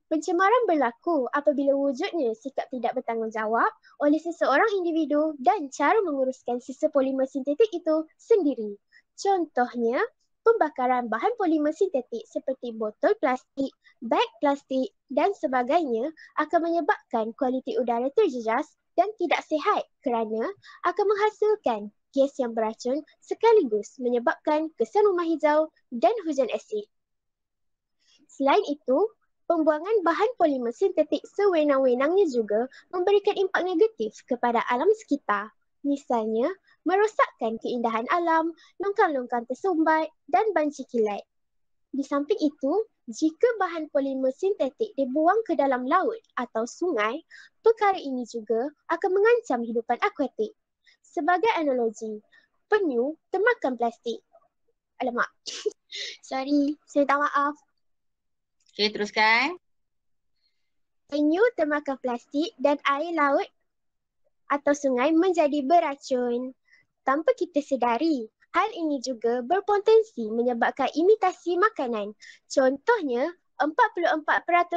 J: Pencemaran berlaku apabila wujudnya sikap tidak bertanggungjawab oleh seseorang individu dan cara menguruskan sisa polimer sintetik itu sendiri. Contohnya, pembakaran bahan polimer sintetik seperti botol plastik, beg plastik dan sebagainya akan menyebabkan kualiti udara terjejas dan tidak sihat kerana akan menghasilkan gas yang beracun sekaligus menyebabkan kesan rumah hijau dan hujan asid. Selain itu, pembuangan bahan polimer sintetik sewenang-wenangnya juga memberikan impak negatif kepada alam sekitar. Misalnya, merosakkan keindahan alam, longkang-longkang tersumbat dan banci kilat. Di samping itu, jika bahan polimer sintetik dibuang ke dalam laut atau sungai, perkara ini juga akan mengancam hidupan akuatik. Sebagai analogi, penyu termakan plastik. Alamak, sorry, saya minta maaf.
A: Okey, teruskan.
J: Penyu termakan plastik dan air laut atau sungai menjadi beracun. Tanpa kita sedari, hal ini juga berpotensi menyebabkan imitasi makanan. Contohnya, 44%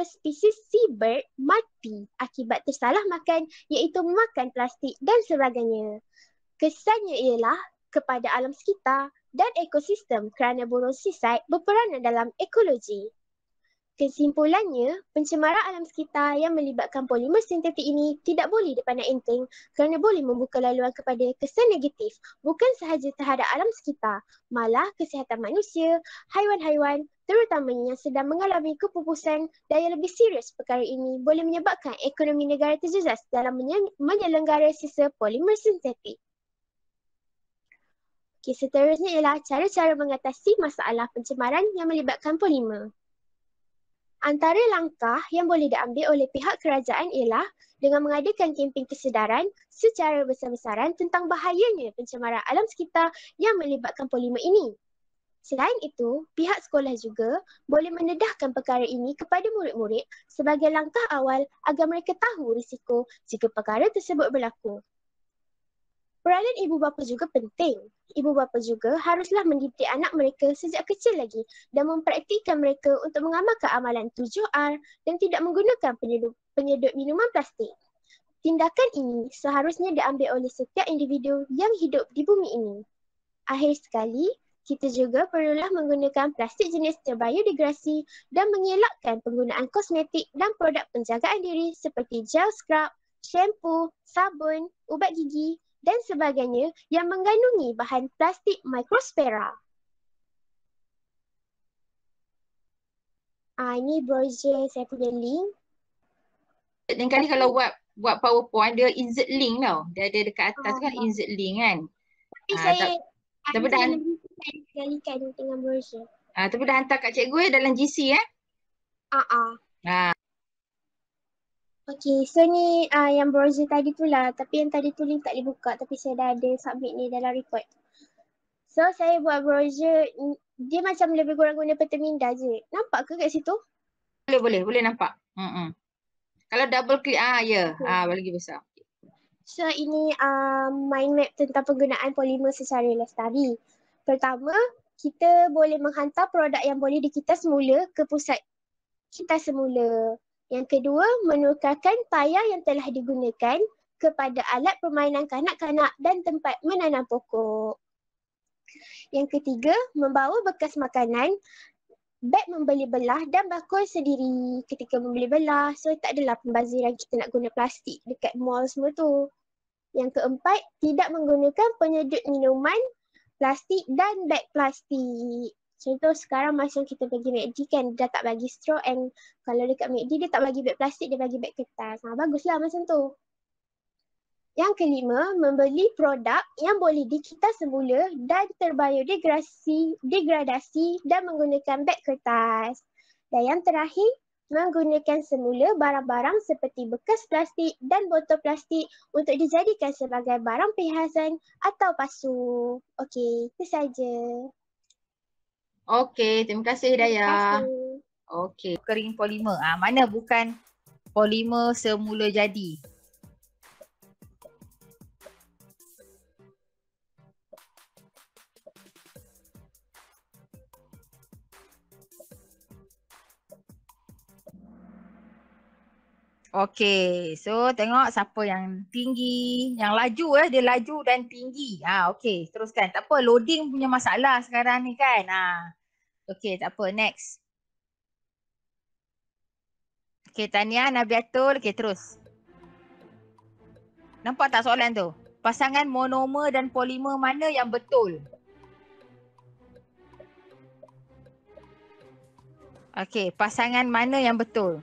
J: spesies seabird mati akibat tersalah makan iaitu makan plastik dan sebagainya. Kesannya ialah kepada alam sekitar dan ekosistem kerana burung sisat berperanan dalam ekologi. Kesimpulannya, pencemaran alam sekitar yang melibatkan polimer sintetik ini tidak boleh dipandang enteng kerana boleh membuka laluan kepada kesan negatif bukan sahaja terhadap alam sekitar, malah kesihatan manusia, haiwan-haiwan terutamanya yang sedang mengalami kepupusan dan yang lebih serius perkara ini boleh menyebabkan ekonomi negara terjejas dalam menyelenggara sisa polimer sintetik. Okey, seterusnya ialah cara-cara mengatasi masalah pencemaran yang melibatkan polimer. Antara langkah yang boleh diambil oleh pihak kerajaan ialah dengan mengadakan kempen kesedaran secara besar-besaran tentang bahayanya pencemaran alam sekitar yang melibatkan polimer ini. Selain itu, pihak sekolah juga boleh mendedahkan perkara ini kepada murid-murid sebagai langkah awal agar mereka tahu risiko jika perkara tersebut berlaku. Peranan ibu bapa juga penting. Ibu bapa juga haruslah mendidik anak mereka sejak kecil lagi dan mempraktikkan mereka untuk mengamalkan amalan 7R dan tidak menggunakan penyedut minuman plastik. Tindakan ini seharusnya diambil oleh setiap individu yang hidup di bumi ini. Akhir sekali, kita juga perlulah menggunakan plastik jenis terbiodegrasi dan mengelakkan penggunaan kosmetik dan produk penjagaan diri seperti gel scrub, shampoo, sabun, ubat gigi dan sebagainya yang mengandungi bahan plastik mikrospera. Ini brochure saya punya link.
A: Lain kali kalau buat PowerPoint dia insert link tau. Dia ada dekat atas kan insert link kan.
J: Tapi saya
A: tapi dah
J: kalikan dengan brochure.
A: tapi dah hantar kat cikgu dalam GC
J: Okey, so ni yang browser tadi tu lah. Tapi yang tadi tu link tak boleh buka. Tapi saya dah ada submit ni dalam report. So saya buat browser, dia macam lebih kurang guna Peterminda je. Nampak ke kat situ?
A: Boleh nampak. Kalau double click ya. Lagi besar.
J: So ini mind map tentang penggunaan polimer secara lestari. Pertama, kita boleh menghantar produk yang boleh dikita semula ke pusat kita semula. Yang kedua, menukarkan tayar yang telah digunakan kepada alat permainan kanak-kanak dan tempat menanam pokok. Yang ketiga, membawa bekas makanan, beg membeli belah dan bakul sendiri ketika membeli belah. So tak adalah pembaziran kita nak guna plastik dekat mall semua tu. Yang keempat, tidak menggunakan penyedut minuman plastik dan beg plastik. Contoh sekarang macam kita pergi McD kan, dia tak bagi straw and kalau dekat McD dia tak bagi beg plastik, dia bagi beg kertas. Baguslah macam tu. Yang kelima, membeli produk yang boleh dikita semula dan degradasi dan menggunakan beg kertas. Dan yang terakhir, menggunakan semula barang-barang seperti bekas plastik dan botol plastik untuk dijadikan sebagai barang perhiasan atau pasu. Okey, itu saja.
A: Okey, terima kasih Hidayah. Okey,
U: Kering polimer. Mana bukan polimer semula jadi? Okey, so tengok siapa yang tinggi, yang laju dia laju dan tinggi. Okey, teruskan. Tak apa, loading punya masalah sekarang ni kan. Okey, tak apa, next. Okey, Tania, Nabiatul, okey terus. Nampak tak soalan tu? Pasangan monomer dan polimer mana yang betul? Okey, pasangan mana yang betul?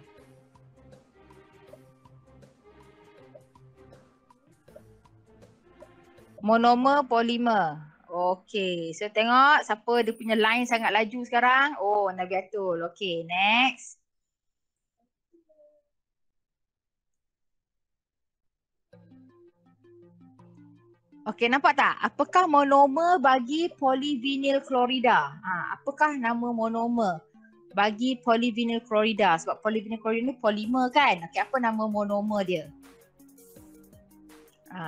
U: Monomer, polimer. Okey, so tengok siapa dia punya line sangat laju sekarang. Oh, Nabiatul. Okey, next. Okey, nampak tak? Apakah monomer bagi polyvinyl klorida? Apakah nama monomer bagi polyvinyl klorida? Sebab polyvinyl klorida ni polimer kan? Okey, apa nama monomer dia?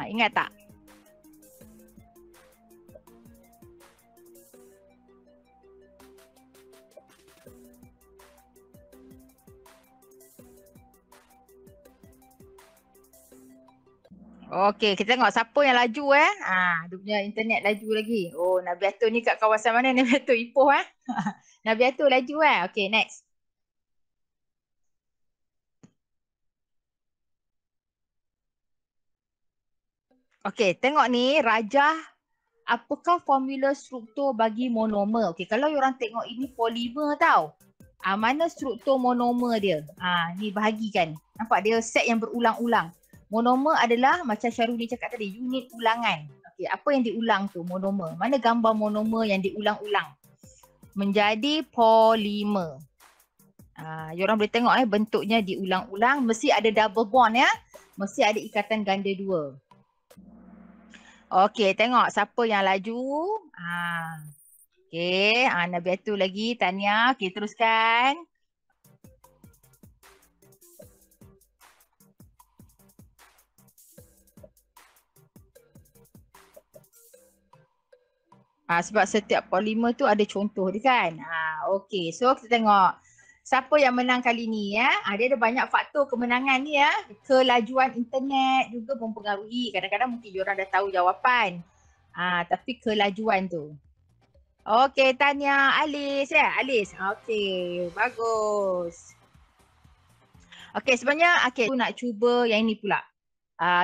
U: Ingat tak? Okey, kita tengok siapa yang laju dia punya internet laju lagi. Oh, Nabiatul ni kat kawasan mana? Nabiatul Ipoh Nabiatul laju Okey, next. Okey, tengok ni Rajah, apakah formula struktur bagi monomer? Okey, kalau orang tengok ini polimer tau. Mana struktur monomer dia? Ni bahagikan. Nampak dia set yang berulang-ulang. Monomer adalah macam Syaruli cakap tadi, unit ulangan. Okey, apa yang diulang tu monomer? Mana gambar monomer yang diulang-ulang? Menjadi polimer. Yorang boleh tengok bentuknya diulang-ulang, mesti ada double bond Mesti ada ikatan ganda dua. Okey, tengok siapa yang laju. Okey, Nabiatul lagi, Tania. Okey, teruskan. Sebab setiap polimer tu ada contoh dia kan. Okey, so kita tengok siapa yang menang kali ni Dia ada banyak faktor kemenangan ni Kelajuan internet juga mempengaruhi. Kadang-kadang mungkin diorang dah tahu jawapan. Tapi kelajuan tu. Okey, Tania, Alice Alice. Okey, bagus. Okey, sebenarnya aku nak cuba yang ini pula.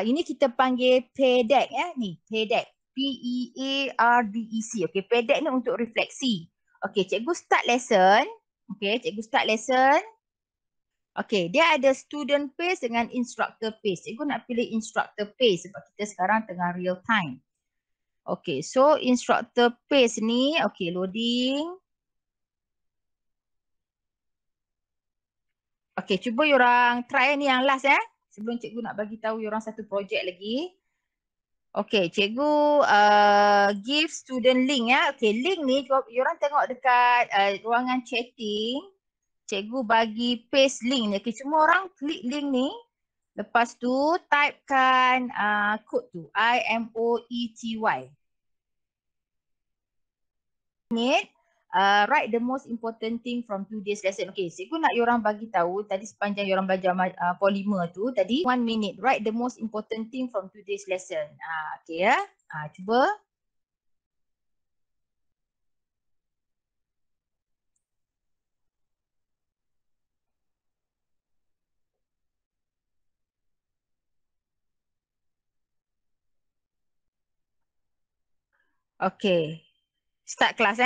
U: Ini kita panggil PEDEC ni, PEDEC. PEARDEC. Okey, PEDEC ni untuk refleksi. Okey, cikgu start lesson. Okey, dia ada student pace dengan instructor pace. Cikgu nak pilih instructor pace sebab kita sekarang tengah real time. Okey, so instructor pace ni, okey, loading. Okey, cuba yorang try ni yang last sebelum cikgu nak bagi tahu yorang satu projek lagi. Okey, cikgu give student link Okey, link ni yorang tengok dekat ruangan chatting. Cikgu bagi paste link ni. Okey, semua orang klik link ni. Lepas tu typekan kod tu, IMOETY. Write the most important thing from today's lesson. Okey, cikgu nak yorang bagi tahu tadi sepanjang yorang belajar polimer tu tadi 1 minute. Write the most important thing from today's lesson. Okey cuba. Okey. Start kelas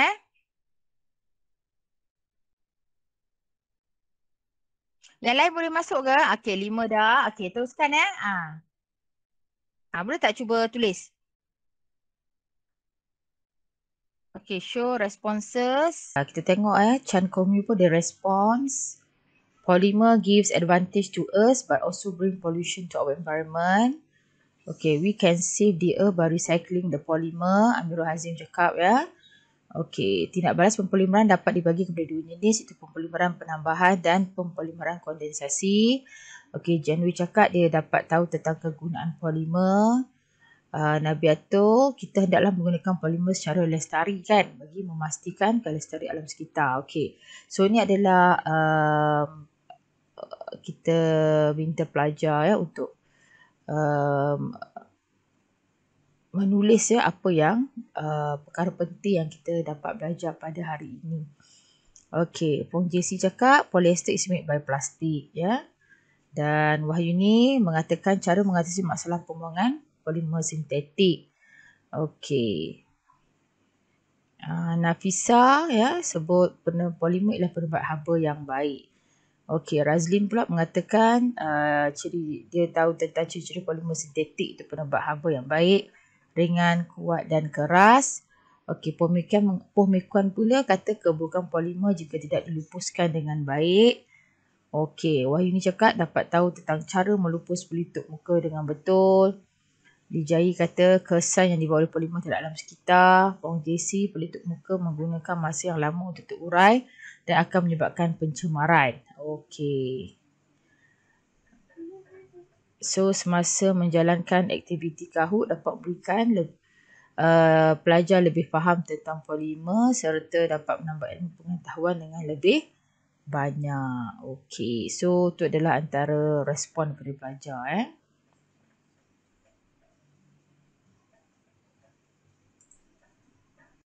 U: Yang lain boleh masuk ke? Okey, 5 dah. Okey, teruskan boleh tak cuba tulis? Okey, show responses. Kita tengok Chan Komyu pun dia response. Polymer gives advantage to us but also bring pollution to our environment. Okay, we can save the earth by recycling the polymer. Amirul Hazim cakap Okey, tindak balas pempolimeran dapat dibagi kepada dua jenis, iaitu pempolimeran penambahan dan pempolimeran kondensasi. Okey, Janwi cakap dia dapat tahu tentang kegunaan polimer. Nabiatul, kita hendaklah menggunakan polimer secara lestari kan, bagi memastikan kelestarian alam sekitar. Okey, so ini adalah kita minta pelajar ya untuk menulis ya apa yang perkara penting yang kita dapat belajar pada hari ini. Okey, Pong JC cakap polyester is made by plastic ya. Dan Wahyuni mengatakan cara mengatasi masalah pembuangan polimer sintetik. Okey. Nafisa ya sebut polimer ialah penebat haba yang baik. Okey, Razlin pula mengatakan dia tahu tentang ciri-ciri polimer sintetik itu penebat haba yang baik, ringan, kuat dan keras. Okey, Poh Mekuan pula kata keburukan polimer jika tidak dilupuskan dengan baik. Okey, Wahyuni cakap dapat tahu tentang cara melupus pelitup muka dengan betul. Lijai kata kesan yang dibawa oleh polimer tidak dalam sekitar. Pong JC, pelitup muka menggunakan masa yang lama untuk terurai dan akan menyebabkan pencemaran. Okey. So, semasa menjalankan aktiviti Kahoot dapat memberikan pelajar lebih faham tentang polimer serta dapat menambah ilmu pengetahuan dengan lebih banyak. Okey, so itu adalah antara respon daripada pelajar.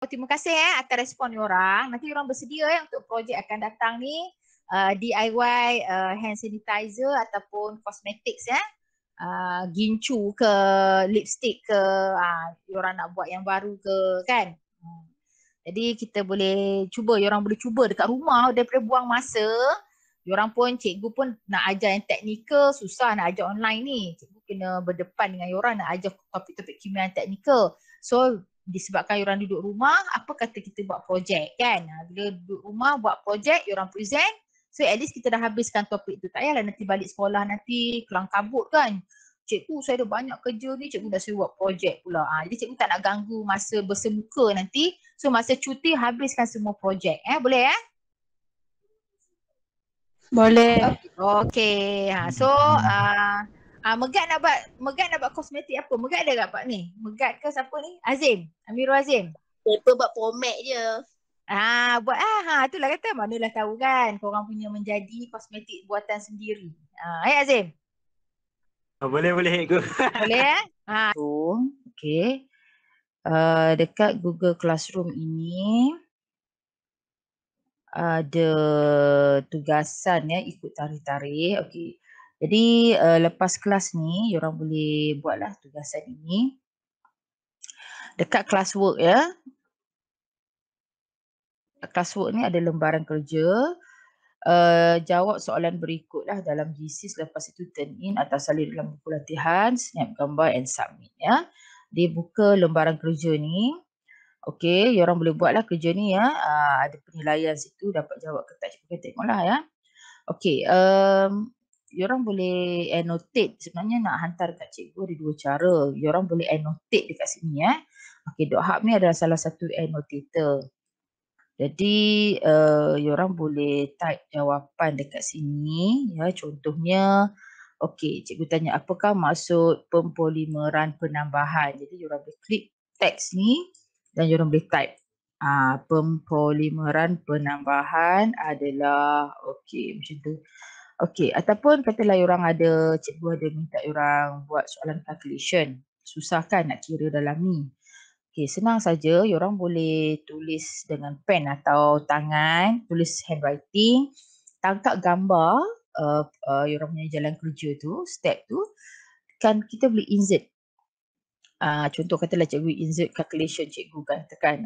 U: Terima kasih atas respon diorang. Nanti diorang bersedia untuk projek akan datang ni DIY hand sanitizer ataupun cosmetics gincu ke lipstick ke diorang nak buat yang baru ke kan. Jadi kita boleh cuba, diorang boleh cuba dekat rumah daripada buang masa. Diorang pun, cikgu pun nak ajar yang teknikal, susah nak ajar online ni. Cikgu kena berdepan dengan diorang nak ajar topik-topik kimia yang teknikal. So disebabkan diorang duduk rumah, apa kata kita buat projek kan. Bila duduk rumah buat projek, diorang present. So at least kita dah habiskan topik tu. Tak payahlah nanti balik sekolah nanti kelang kabut kan. Cikgu saya ada banyak kerja ni, cikgu dah suruh buat projek pula. Jadi cikgu tak nak ganggu masa bersemuka nanti. So masa cuti habiskan semua projek. Boleh
S: Boleh.
U: Okey. So Megat nak buat kosmetik apa? Megat ada tak Pak ni? Megat ke siapa ni? Azim. Amirul Azim.
K: Paper buat format je.
U: Buat itulah kata manalah tahu kan korang punya menjadi kosmetik buatan sendiri. Azim.
I: Boleh cikgu.
U: Boleh okey. Dekat Google Classroom ini ada tugasan ikut tarikh-tarikh. Okey. Jadi lepas kelas ni diorang boleh buatlah tugasan ini. Dekat classwork Classwork ni ada lembaran kerja. Jawab soalan berikutlah dalam GC, lepas itu turn in atau salin dalam buku latihan, snap gambar and submit Dia buka lembaran kerja ni. Okey, diorang boleh buatlah kerja ni ada penilaian situ, dapat jawab ke tak, cikgu tengoklah Okey, diorang boleh annotate. Sebenarnya nak hantar kat cikgu ada dua cara. Diorang boleh annotate dekat sini Okey, DocHub ni adalah salah satu annotator. Jadi diorang boleh type jawapan dekat sini contohnya. Okey, cikgu tanya apakah maksud pempolimeran penambahan. Jadi diorang boleh klik teks ni dan diorang boleh type pempolimeran penambahan adalah macam tu. Okey, ataupun katalah diorang ada, cikgu ada minta diorang buat soalan calculation. Susah kan nak kira dalam ni. Okey, senang saja. Diorang boleh tulis dengan pen atau tangan, tulis handwriting, tangkap gambar diorang punya jalan kerja tu, step tu. Kan kita boleh insert. Contoh katalah cikgu insert calculation, cikgu katakan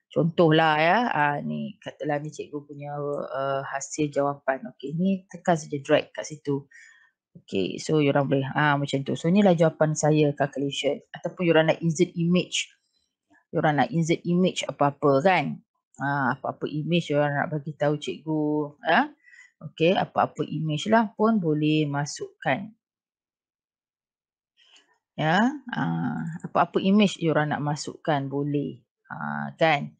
U: contohlah ni katalah ni cikgu punya hasil jawapan. Okey, ni tekan saja drag kat situ. Okey, so diorang boleh macam tu. So inilah jawapan saya calculation. Ataupun diorang nak insert image. Diorang nak insert image apa-apa kan. Apa-apa image diorang nak bagi tahu cikgu. Okey, apa-apa image lah pun boleh masukkan. Apa-apa image diorang nak masukkan boleh. Kan.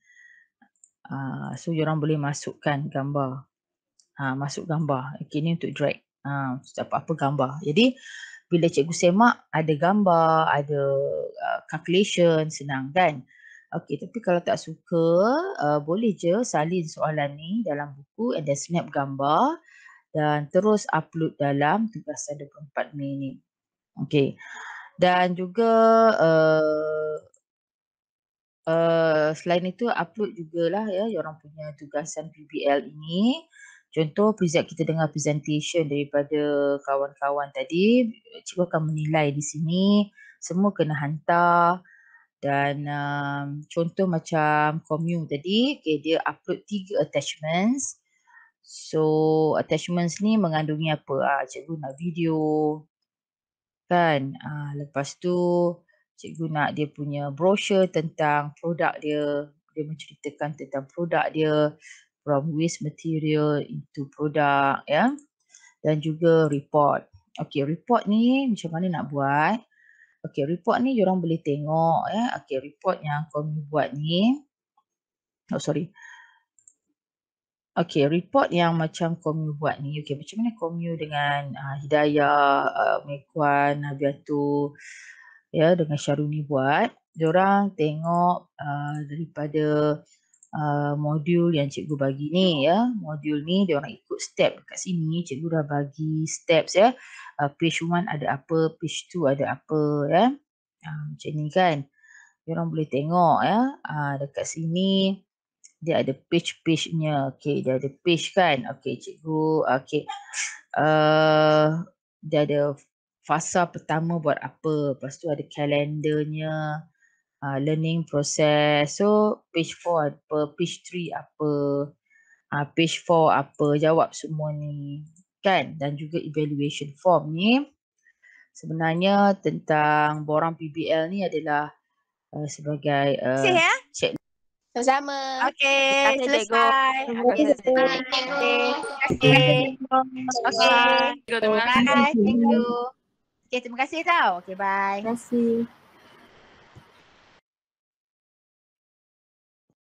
U: So diorang boleh masukkan gambar. Masuk gambar. Okey, ni untuk drag. Apa-apa gambar. Jadi bila cikgu semak ada gambar, ada calculation, senang kan. Okey, tapi kalau tak suka boleh je salin soalan ni dalam buku and then snap gambar dan terus upload dalam tugasan 24 minit. Okey. Dan juga selain itu upload jugalah ya orang punya tugasan PBL ini. Contoh kita dengar presentation daripada kawan-kawan tadi, cikgu akan menilai di sini, semua kena hantar. Dan contoh macam Commu tadi, okay, dia upload 3 attachments. So attachments ni mengandungi apa? Cikgu nak video kan. Lepas tu cikgu nak dia punya brochure tentang produk dia. Dia menceritakan tentang produk dia, from waste material into product ya. Dan juga report. Okey, report ni macam mana nak buat? Okey, report ni diorang boleh tengok ya. Okey, report yang Commu buat ni. Okey, report yang macam Commu buat ni. Okey, macam mana Commu dengan Hidayah, Mekuan, Nabiatu ya dengan Syaruni buat. Diorang tengok daripada modul yang cikgu bagi ni ya. Modul ni diorang ikut step dekat sini. Cikgu dah bagi steps ya. Page 1 ada apa, page 2 ada apa ya. Macam ni kan. Diorang boleh tengok ya. Dekat sini dia ada page-page-nya. Okey, dia ada page kan. Okey, cikgu. Okey. Dia ada fasa pertama buat apa. Lepas tu ada kalendernya. Learning process. So, page 4 apa, page 3 apa. Page 4 apa. Jawab semua ni. Kan? Dan juga evaluation form ni. Sebenarnya tentang borang PBL ni adalah sebagai check.
M: Sama-sama.
H: Okey,
M: selesai.
H: Okey, selesai.
M: Terima kasih. Thank you. Okey, terima kasih tau. Okey, bye.
R: Terima kasih.